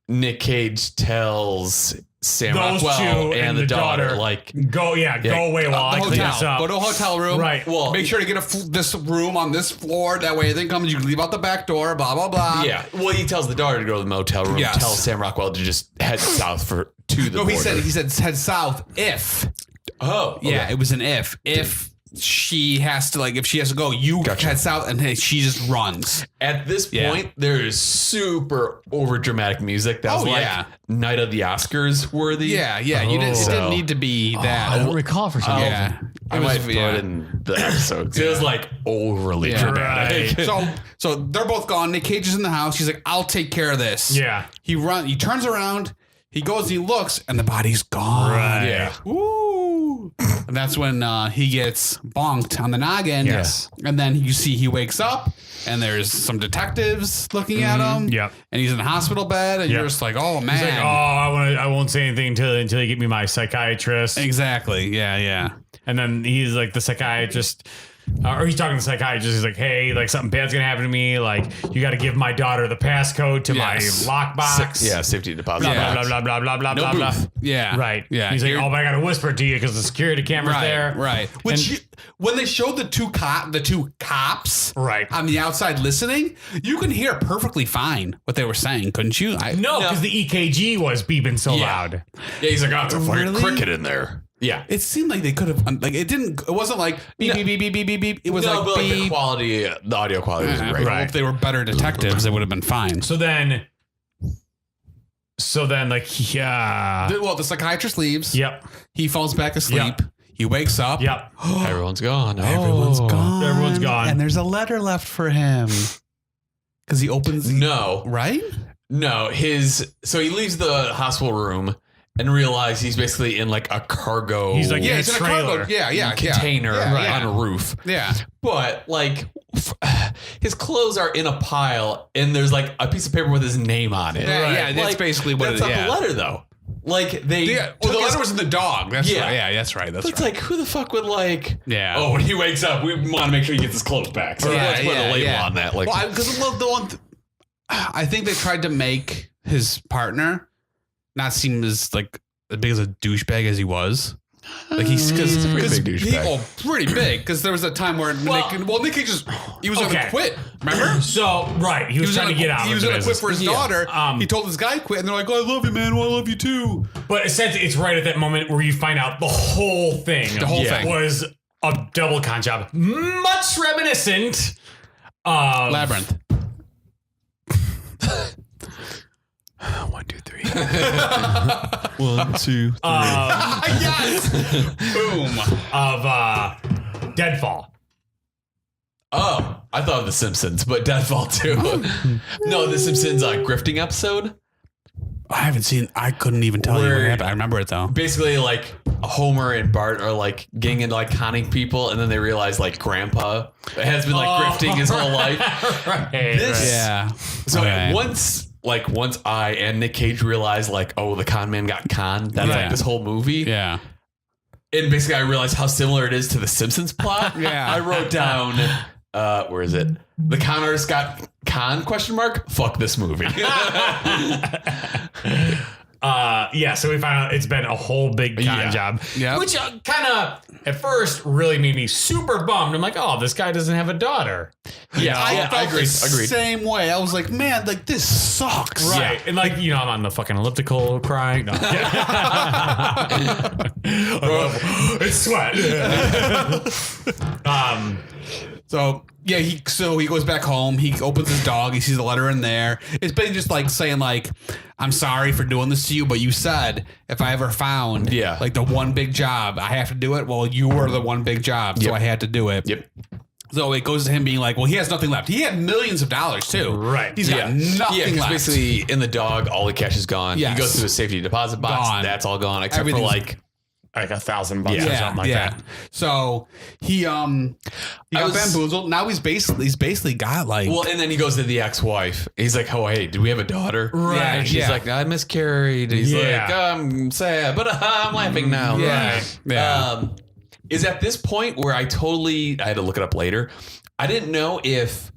Nick Cage tells Sam Those Rockwell two and the daughter, like, go away while I clean this up. Go to a hotel room. Right. Well, Make sure to get this room on this floor. That way, anything comes, you can leave out the back door. Blah blah blah. yeah. Well, he tells the daughter to go to the motel room. Yes. Tells Sam Rockwell to just head south to the No, border. he said head south if. Oh, okay. Yeah, it was an if she has to if she has to go, you head south, and she just runs. At this Yeah. point, there is super over dramatic music that was yeah. Night of the Oscars worthy. Yeah. You didn't. It didn't need to be that. I don't recall for some reason. Yeah. I might throw it in the episode. It was like overly dramatic. Right. So they're both gone. Nick Cage is in the house. He's like, I'll take care of this. Yeah. He turns around, he goes, he looks, and the body's gone. Right. Yeah. Woo! And that's when he gets bonked on the noggin. Yes. And then you see he wakes up, and there's some detectives looking at him. Yep. And he's in a hospital bed, and Yep. you're just like, oh man. He's like, I won't say anything until you get me my psychiatrist. Exactly. Yeah. And then he's like the psychiatrist, or he's talking to the psychiatrist. He's like, hey, like something bad's gonna happen to me. Like you got to give my daughter the passcode to Yes. my lockbox. Safety deposit. Blah, Yeah. blah, blah, blah, blah, blah, No blah, blah. proof. Yeah. Right. Yeah. He's like, Here- oh, but I got to whisper to you because the security camera's there. Right. When they showed the two cops Right. on the outside listening, you can hear perfectly fine what they were saying, couldn't you? No, because the EKG was beeping so loud. Yeah, he's like, oh, it's a fucking Really? cricket in there. Yeah. It seemed like they could have it wasn't like beep beep beep beep beep beep beep. It was No, like but like beep. the audio quality was great. Right. If they were better detectives, it would have been fine. So then like, yeah. Well, the psychiatrist leaves. Yep. He falls back asleep. Yep. He wakes up. Yep. Everyone's gone. Everyone's Oh. gone. Everyone's gone. And there's a letter left for him. Because he opens. No, Right? no. So he leaves the hospital room and realizes he's basically in like a cargo. He's like, Yeah, in a he's in a trailer. cargo. Yeah. container Yeah. on a roof. Yeah. But like, his clothes are in a pile, and there's like a piece of paper with his name on it. Yeah, yeah, that's Like, basically what that's it not is. Yeah. the letter though. Like they, Yeah, well, the letter was in the dog. That's Yeah. right. Yeah, that's right. That's But it's right. like, who the fuck would like? Yeah. Oh, when he wakes up, we want to make sure he gets his clothes back. So let's put a label on that. Like, well, because the one, I think they tried to make his partner not seem as like as big as a douchebag as he was. Like he's He's a pretty big douchebag. pretty big. Because there was a time where Nick Cage he was going to quit. Remember? So, right. He was trying to get out. He was of the going to quit business. for his daughter. Um, He told this guy to quit, and they're like, "Oh, I love you, man. Well, I love you too." But essentially, it's right at that moment where you find out the whole thing. The whole thing. was a double con job, much reminiscent of Labyrinth. 1, 2, 3. 1, 2, 3. Yes. Boom. of Deadfall. Oh, I thought of The Simpsons, but Deadfall too. No, The Simpsons grifting episode. I haven't seen. I couldn't even tell you what happened. I remember it though. Basically, like Homer and Bart are like getting into like conning people, and then they realize like Grandpa has been like grifting his whole life. Yeah. So once I and Nick Cage realized like, oh, the con man got conned. That's like this whole movie. Yeah. And basically, I realized how similar it is to the Simpsons plot. Yeah. I wrote down, where is it? The con artist got con ? Fuck this movie. So we found out it's been a whole big con job, which kind of at first really made me super bummed. I'm like, oh, this guy doesn't have a daughter. I agree. Same way. I was like, man, like this sucks. Right. And like, I'm on the fucking elliptical crying. No. It's sweat. So he goes back home. He opens his dog. He sees a letter in there. It's basically just like saying like, I'm sorry for doing this to you, but you said if I ever found like the one big job, I have to do it. Well, you were the one big job, so I had to do it. Yep. So it goes to him being like, well, he has nothing left. He had millions of dollars too. Right. He's got nothing left. Basically in the dog, all the cash is gone. Yes. He goes to his safety deposit box. Gone. That's all gone except for like $1,000 or something like that. So he got bamboozled. Now he's basically got like. Well, and then he goes to the ex-wife. He's like, "Oh, hey, did we have a daughter?" Right. And she's like, "I miscarried." He's like, "I'm sad, but I'm laughing now." Yeah. Right. Yeah. Is at this point where I had to look it up later. I didn't know if.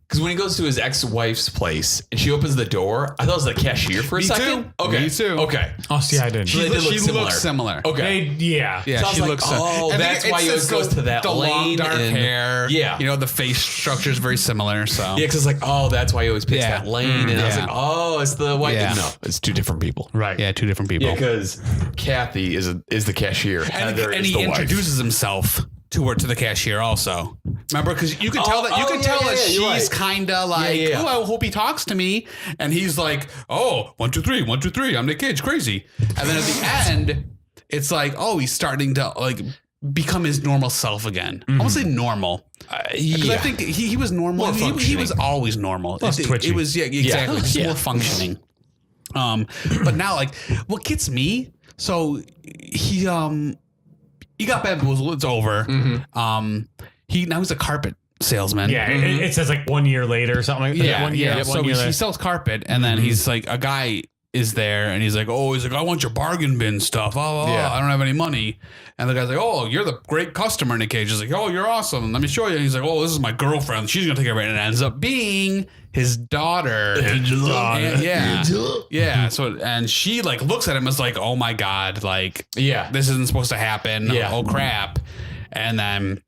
Because when he goes to his ex-wife's place and she opens the door, I thought it was the cashier for a second. Too. Okay. Me too. Okay. Oh, see, I didn't. She looks similar. Okay. Yeah. Yeah, So she looks. oh, and that's why he always goes to that the lane. long dark and, hair. Yeah. The face structure is very similar. So Yeah, because it's like, oh, that's why he always picks that lane. And I was Yeah. like, oh, it's the white. Yeah. No, it's two different people. Right. yeah, two different people. Yeah, because Kathy is the cashier. Heather and is he the wife. introduces himself to the cashier also. Remember, because you can tell that she's kind of like, oh, I hope he talks to me, and he's like, oh, 1, 2, 3, 1, 2, 3, I'm Nick Cage, crazy. And then at the end, it's like, oh, he's starting to like become his normal self again. I won't say normal. Because I think he was normal. He was always normal. It was exactly just more functioning. But now like what gets me? So he got bamboozled. It's over. Mm-hmm. He's a carpet salesman. Yeah. It says like 1 year later or something like that. Yeah. 1 year. So he sells carpet, and then he's like, a guy is there, and he's like, I want your bargain bin stuff. I don't have any money. And the guy's like, oh, you're the great customer. Nick Cage is like, oh, you're awesome. Let me show you. And he's like, oh, this is my girlfriend. She's gonna take care of it. And it ends up being his daughter. Yeah. So and she like looks at him as like, oh my god, like this isn't supposed to happen. Yeah. Oh crap. And then.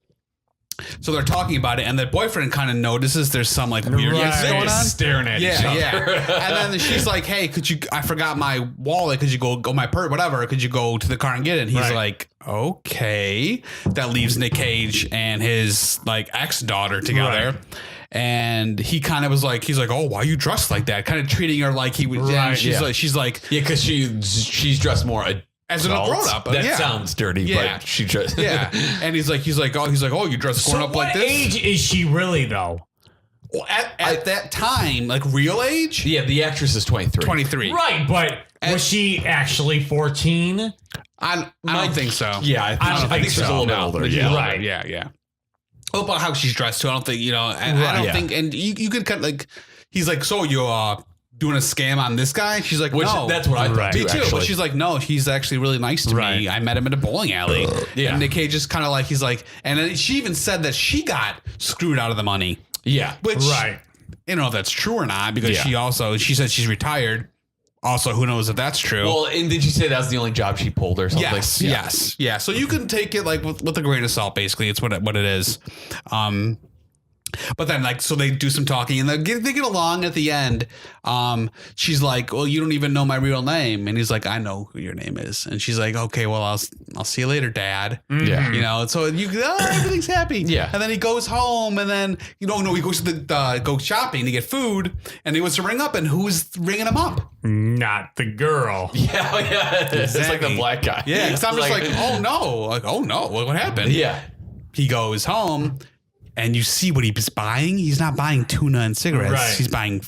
So they're talking about it, and the boyfriend kind of notices there's some like weirdness going on. Staring at each other. And then she's like, "Hey, I forgot my wallet. Could you go my purse, whatever? Could you go to the car and get it?" And he's like, "Okay." That leaves Nick Cage and his like ex-daughter together. Right. And he kind of was like, he's like, "Oh, why are you dressed like that?" Kind of treating her like he was. Right. And she's like, yeah, because she's dressed more. As an grown up, that sounds dirty, but she just And he's like, oh, you dress grown up like this. What age is she really though? Well, at that time, like real age? Yeah, the actress is 23. 23. Right, but was she actually 14? I don't think so. Yeah, I think she's a little bit older. Yeah, right. Yeah. Oh, about how she's dressed too. I don't think and I don't think. And you could cut like he's like, so you're doing a scam on this guy? She's like, no. That's what I thought Me too, too. actually. But she's like, no, he's actually really nice to me. I met him at a bowling alley. And Nick Cage just kind of like, he's like, and then she even said that she got screwed out of the money. Yeah. Which, I don't know if that's true or not, because she said she's retired. Also, who knows if that's true? Well, and did you say that was the only job she pulled or something? Yes. Yeah. So you can take it like with a grain of salt, basically. It's what it is. But then, like, so they do some talking and they get along at the end. She's like, well, you don't even know my real name. And he's like, I know who your name is. And she's like, okay, well, I'll see you later, Dad. Yeah. And so everything's happy. Yeah. And then he goes home and then, he goes to go shopping to get food. And he wants to ring up. And who's ringing him up? Not the girl. Yeah. Exactly. It's like the black guy. Yeah. Because I'm just like, oh no. Like, oh no. What happened? Yeah. He goes home. and you see what he's buying. He's not buying tuna and cigarettes. Right. He's buying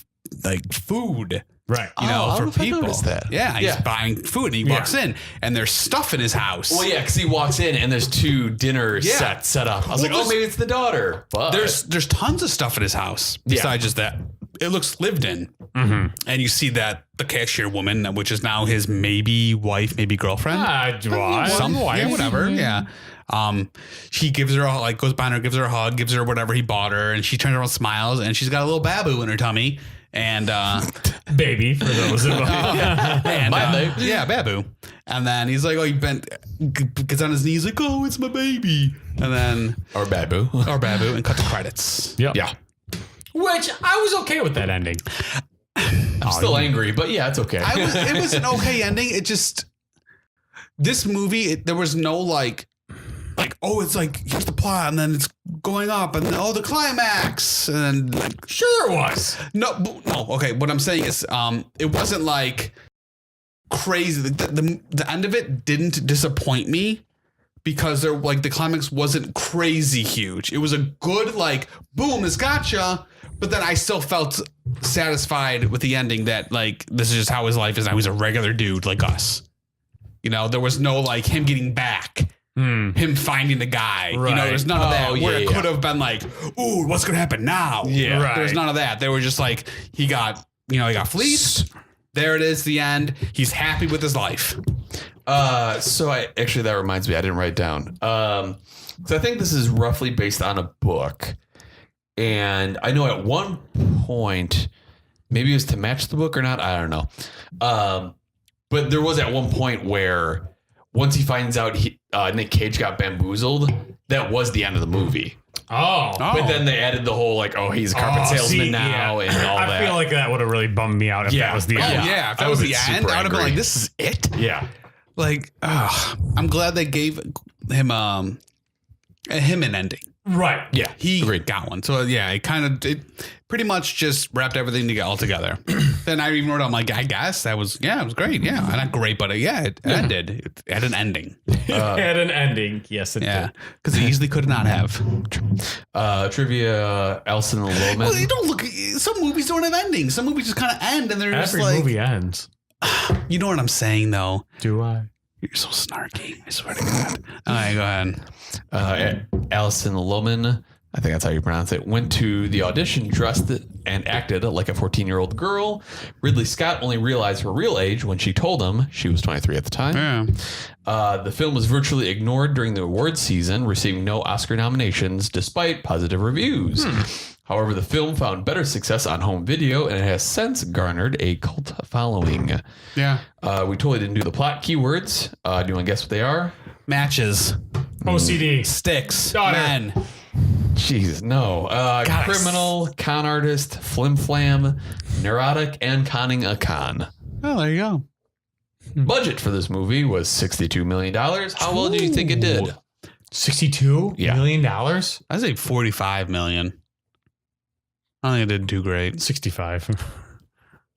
like food. Right. You know, for people. That. Yeah, he's buying food. And he walks in, and there's stuff in his house. Well, yeah, because he walks in and there's 2 dinner sets set up. I was like, oh, maybe it's the daughter. But There's tons of stuff in his house besides just that. It looks lived in. Mm-hmm. And you see that the cashier woman, which is now his maybe wife, maybe girlfriend. Some wife. Yeah, whatever. Yeah. He gives her goes behind her, gives her a hug, gives her whatever he bought her, and she turns around, smiles, and she's got a little babu in her tummy. And baby for those of and, yeah, babu. And then he's like, gets on his knees like, oh, it's my baby. And then or babu, and cut the credits. Yep. Yeah. Which I was okay with that ending. I'm still angry, but yeah, it's okay. It was an okay ending. It just this movie, there was no like, oh, it's like here's the plot, and then it's going up, and then, the climax, and then Sure there was. no. Okay, what I'm saying is, it wasn't like crazy. The end of it didn't disappoint me because the climax wasn't crazy huge. It was a good boom, this gotcha. But then I still felt satisfied with the ending that this is just how his life is now. He's a regular dude like us. You know, there was no him getting back. Him finding the guy. Right. You know, there's none of that where it could have been ooh, what's going to happen now? Yeah. Right. There's none of that. They were just he got fleeced. There it is, the end. He's happy with his life. So that reminds me, I didn't write down. So I think this is roughly based on a book. And I know at one point, maybe it was to match the book or not. I don't know. But there was at one point where once he finds out Nick Cage got bamboozled, that was the end of the movie. Oh. But then they added the whole he's a carpet salesman now and all that. I feel like that would have really bummed me out if that was the end. Yeah, if that was the end, I would have been like, this is it? Yeah. I'm glad they gave him an ending. Right. Yeah. He got one. So yeah, it pretty much just wrapped everything all together. Then I even wrote, I'm like, I guess that was, it was great. Yeah. Not great, but it ended. It had an ending. It had an ending. Yes, it did. Because it easily could not have. Trivia, Elson and Loman. Well, you don't look, some movies don't have endings. Some movies just kind of end and they're just Every movie ends. You know what I'm saying though? Do I? You're so snarky. I swear to God. All right, go ahead. Allison Lohman, I think that's how you pronounce it, went to the audition dressed and acted like a 14-year-old girl. Ridley Scott only realized her real age when she told him she was 23 at the time. Yeah. The film was virtually ignored during the awards season, receiving no Oscar nominations despite positive reviews. However, the film found better success on home video and it has since garnered a cult following. Yeah. We totally didn't do the plot keywords. Do you want to guess what they are? Matches. OCD. Sticks. Daughter. Men. Jesus, no. Criminal, con artist, flim flam, neurotic, and conning a con. Oh, there you go. Budget for this movie was $62 million. How well do you think it did? $62 million? I say 45 million. I don't think it did too great. 65.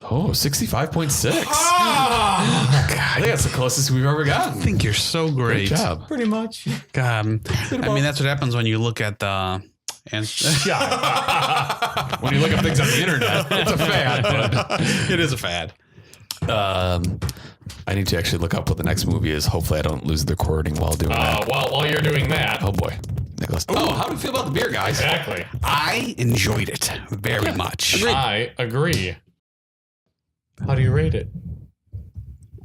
Oh, 65.6. God. I think that's the closest we've ever gotten. I think you're so great. Great job. Pretty much. God. I mean, that's what happens when you look at the... When you look up things on the internet, it's a fad. But it is a fad. I need to actually look up what the next movie is. Hopefully I don't lose the recording while doing that. While you're doing that. Oh boy. Nicholas. Oh, how do you feel about the beer, guys? Exactly. I enjoyed it very much. I agree. How do you rate it?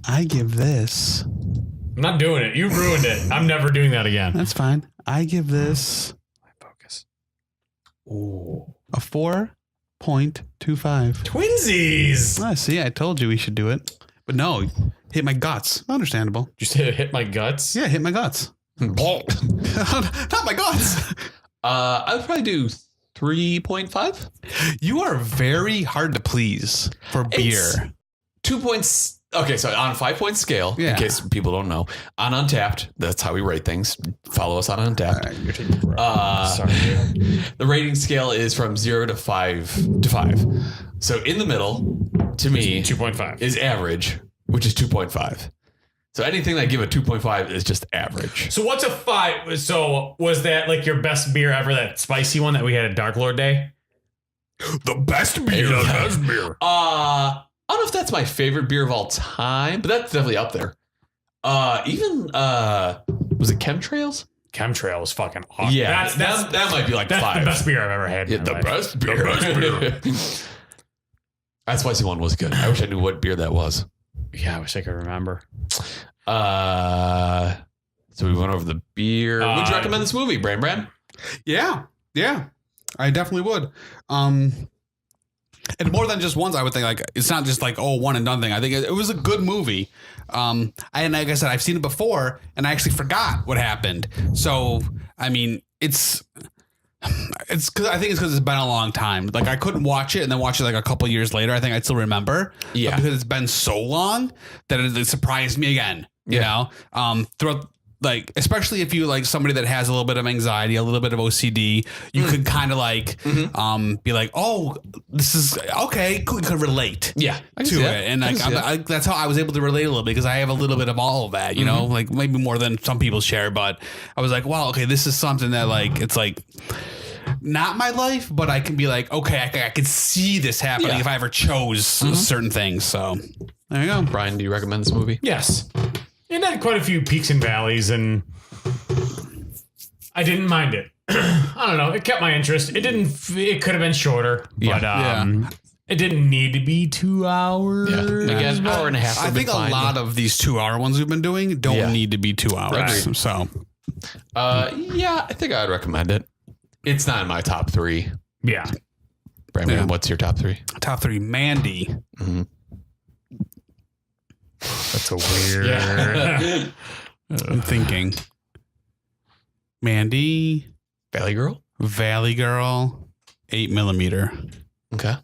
I give this... I'm not doing it. You ruined it. I'm never doing that again. That's fine. I give this... Focus. Ooh. a 4.25. Twinsies. See, I told you we should do it. But no, hit my guts. Understandable. You said it hit my guts? Yeah, hit my guts. Not my guts. I would probably do 3.5. You are very hard to please for beer. 2 points. Okay, so on a 5-point scale, in case people don't know, on Untapped, that's how we rate things. Follow us on Untapped. You're taking forever. Sorry. The rating scale is from 0 to 5 to 5. So in the middle, to me, 2.5 is average, which is 2.5. So anything that I give a 2.5 is just average. So what's a 5? So was that like your best beer ever? That spicy one that we had at Dark Lord Day? The best beer. I don't know if that's my favorite beer of all time, but that's definitely up there. Was it Chemtrails? Chemtrail was fucking awesome. Yeah, that might be like that's 5. the best beer I've ever had. Yeah, in my life. best beer. That spicy one was good. I wish I knew what beer that was. Yeah, I wish I could remember. So we went over the beer. Would you recommend this movie, Bran Bran? Yeah, I definitely would. And more than just once, I would think like it's not just like one and done thing. I think it was a good movie. And like I said, I've seen it before, and I actually forgot what happened. So I mean, it's because I think it's because it's been a long time. Like I couldn't watch it and then watch it like a couple years later. I think I'd still remember. Yeah, but because it's been so long that it surprised me again. You know, throughout. Like, especially if you like somebody that has a little bit of anxiety, a little bit of OCD, you could kind of like, be like, oh, this is okay. Cool. You could relate to it. And like, that's how I was able to relate a little bit because I have a little bit of all of that, you know, like maybe more than some people share. But I was like, wow, okay, this is something that like, it's like not my life, but I can be like, okay, I could see this happening if I ever chose certain things. So there you go. Brian, do you recommend this movie? Yes. It had quite a few peaks and valleys, and I didn't mind it. I don't know. It kept my interest. It didn't. It could have been shorter, but it didn't need to be 2 hours. Yeah. Again, hour and a half. I think a lot of these 2 hour ones we've been doing don't need to be 2 hours. Right. So, yeah, I think I'd recommend it. It's not in my top 3. Yeah. Brandon, what's your top 3? Top 3, Mandy. Mm-hmm. That's a weird. I'm thinking Mandy, Valley Girl, 8mm. Okay.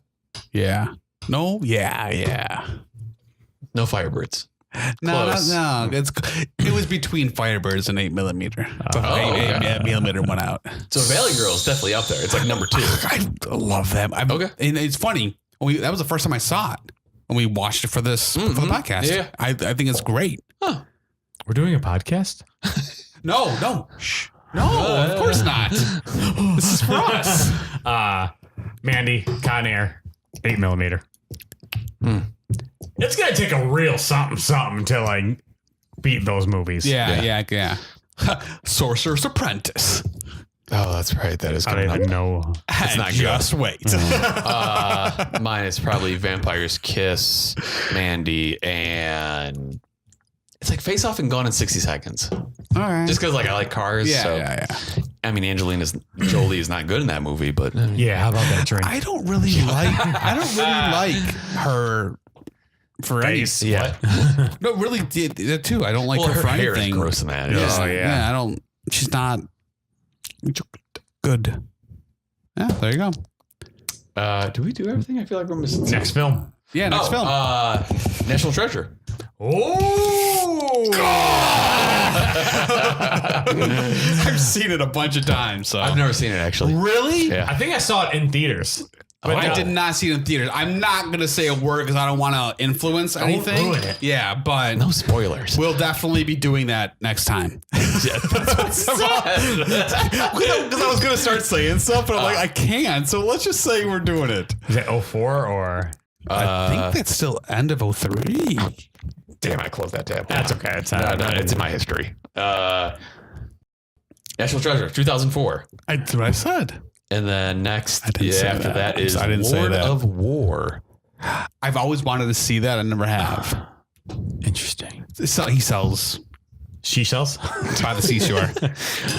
Yeah. No. Yeah. No Firebirds. No. It was between Firebirds and 8mm. But 8mm went out. So Valley Girl is definitely up there. It's like number 2. I love that. Okay. And it's funny. That was the first time I saw it. And we watched it for this for the podcast. Yeah. I think it's great. Huh. We're doing a podcast? No. Shh. No, of course not. This is for us. Mandy, Con Air, 8mm. It's gonna take a real something to like beat those movies. Yeah. Sorcerer's Apprentice. Oh, that's right. That is I don't coming even up. know. It's not just good. wait. Mine is probably Vampire's Kiss, Mandy, and it's like Face Off and Gone in 60 Seconds. All right. Just because like I like cars. Yeah. I mean, Angelina Jolie is not good in that movie, but Yeah, how about that drink? I don't really like her for Face. any. Yeah. No, really did that too. I don't like well, her for hair is anything. gross in that. Yeah, I don't. She's not good. Yeah, there you go. Do we do everything? I feel like we're missing Next film. Yeah, next film. National Treasure. Oh! I've seen it a bunch of times. So I've never seen it actually. really. Yeah. I think I saw it in theaters. But I did not see it in theaters. I'm not going to say a word because I don't want to influence anything. ruin it. Yeah, but No spoilers. we'll definitely be doing that next time. Yeah, that's what's Because I was going to start saying stuff, but I'm like, I can't. So let's just say we're doing it. Is it 04 or? I think that's still end of 03. Damn, I closed that tab. That's okay. It's not. No, it's in my history. National Treasure, 2004. That's what I said. And then next, didn't say after that. that is I didn't say Lord that. of War. I've always wanted to see that. I never have. Interesting. So he sells Seashells? by the seashore.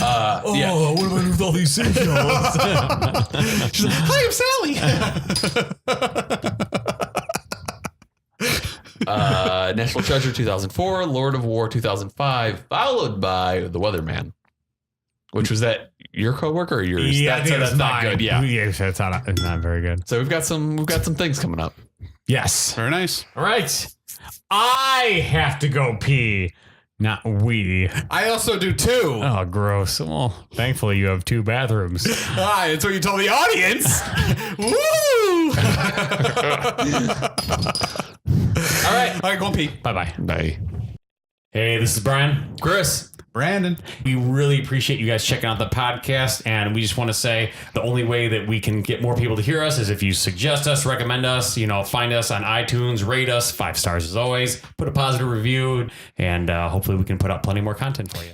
Yeah. what am I doing with all these seashells? She's like, hi, I'm Sally. National Treasure, 2004. Lord of War, 2005. Followed by The Weatherman. Which was that your coworker or yours? Yeah, that's not good. Yeah. It's not very good. So we've got some things coming up. Yes. Very nice. All right. I have to go pee, not we. I also do too. Oh, gross. Well, thankfully you have 2 bathrooms. Hi, it's what you told the audience. Woo! All right. All right, go and pee. Bye-bye. Bye. Hey, this is Brian. Chris. Brandon. We really appreciate you guys checking out the podcast, and we just want to say the only way that we can get more people to hear us is if you suggest us, recommend us, find us on iTunes, rate us 5 stars as always, put a positive review, and hopefully we can put out plenty more content for you.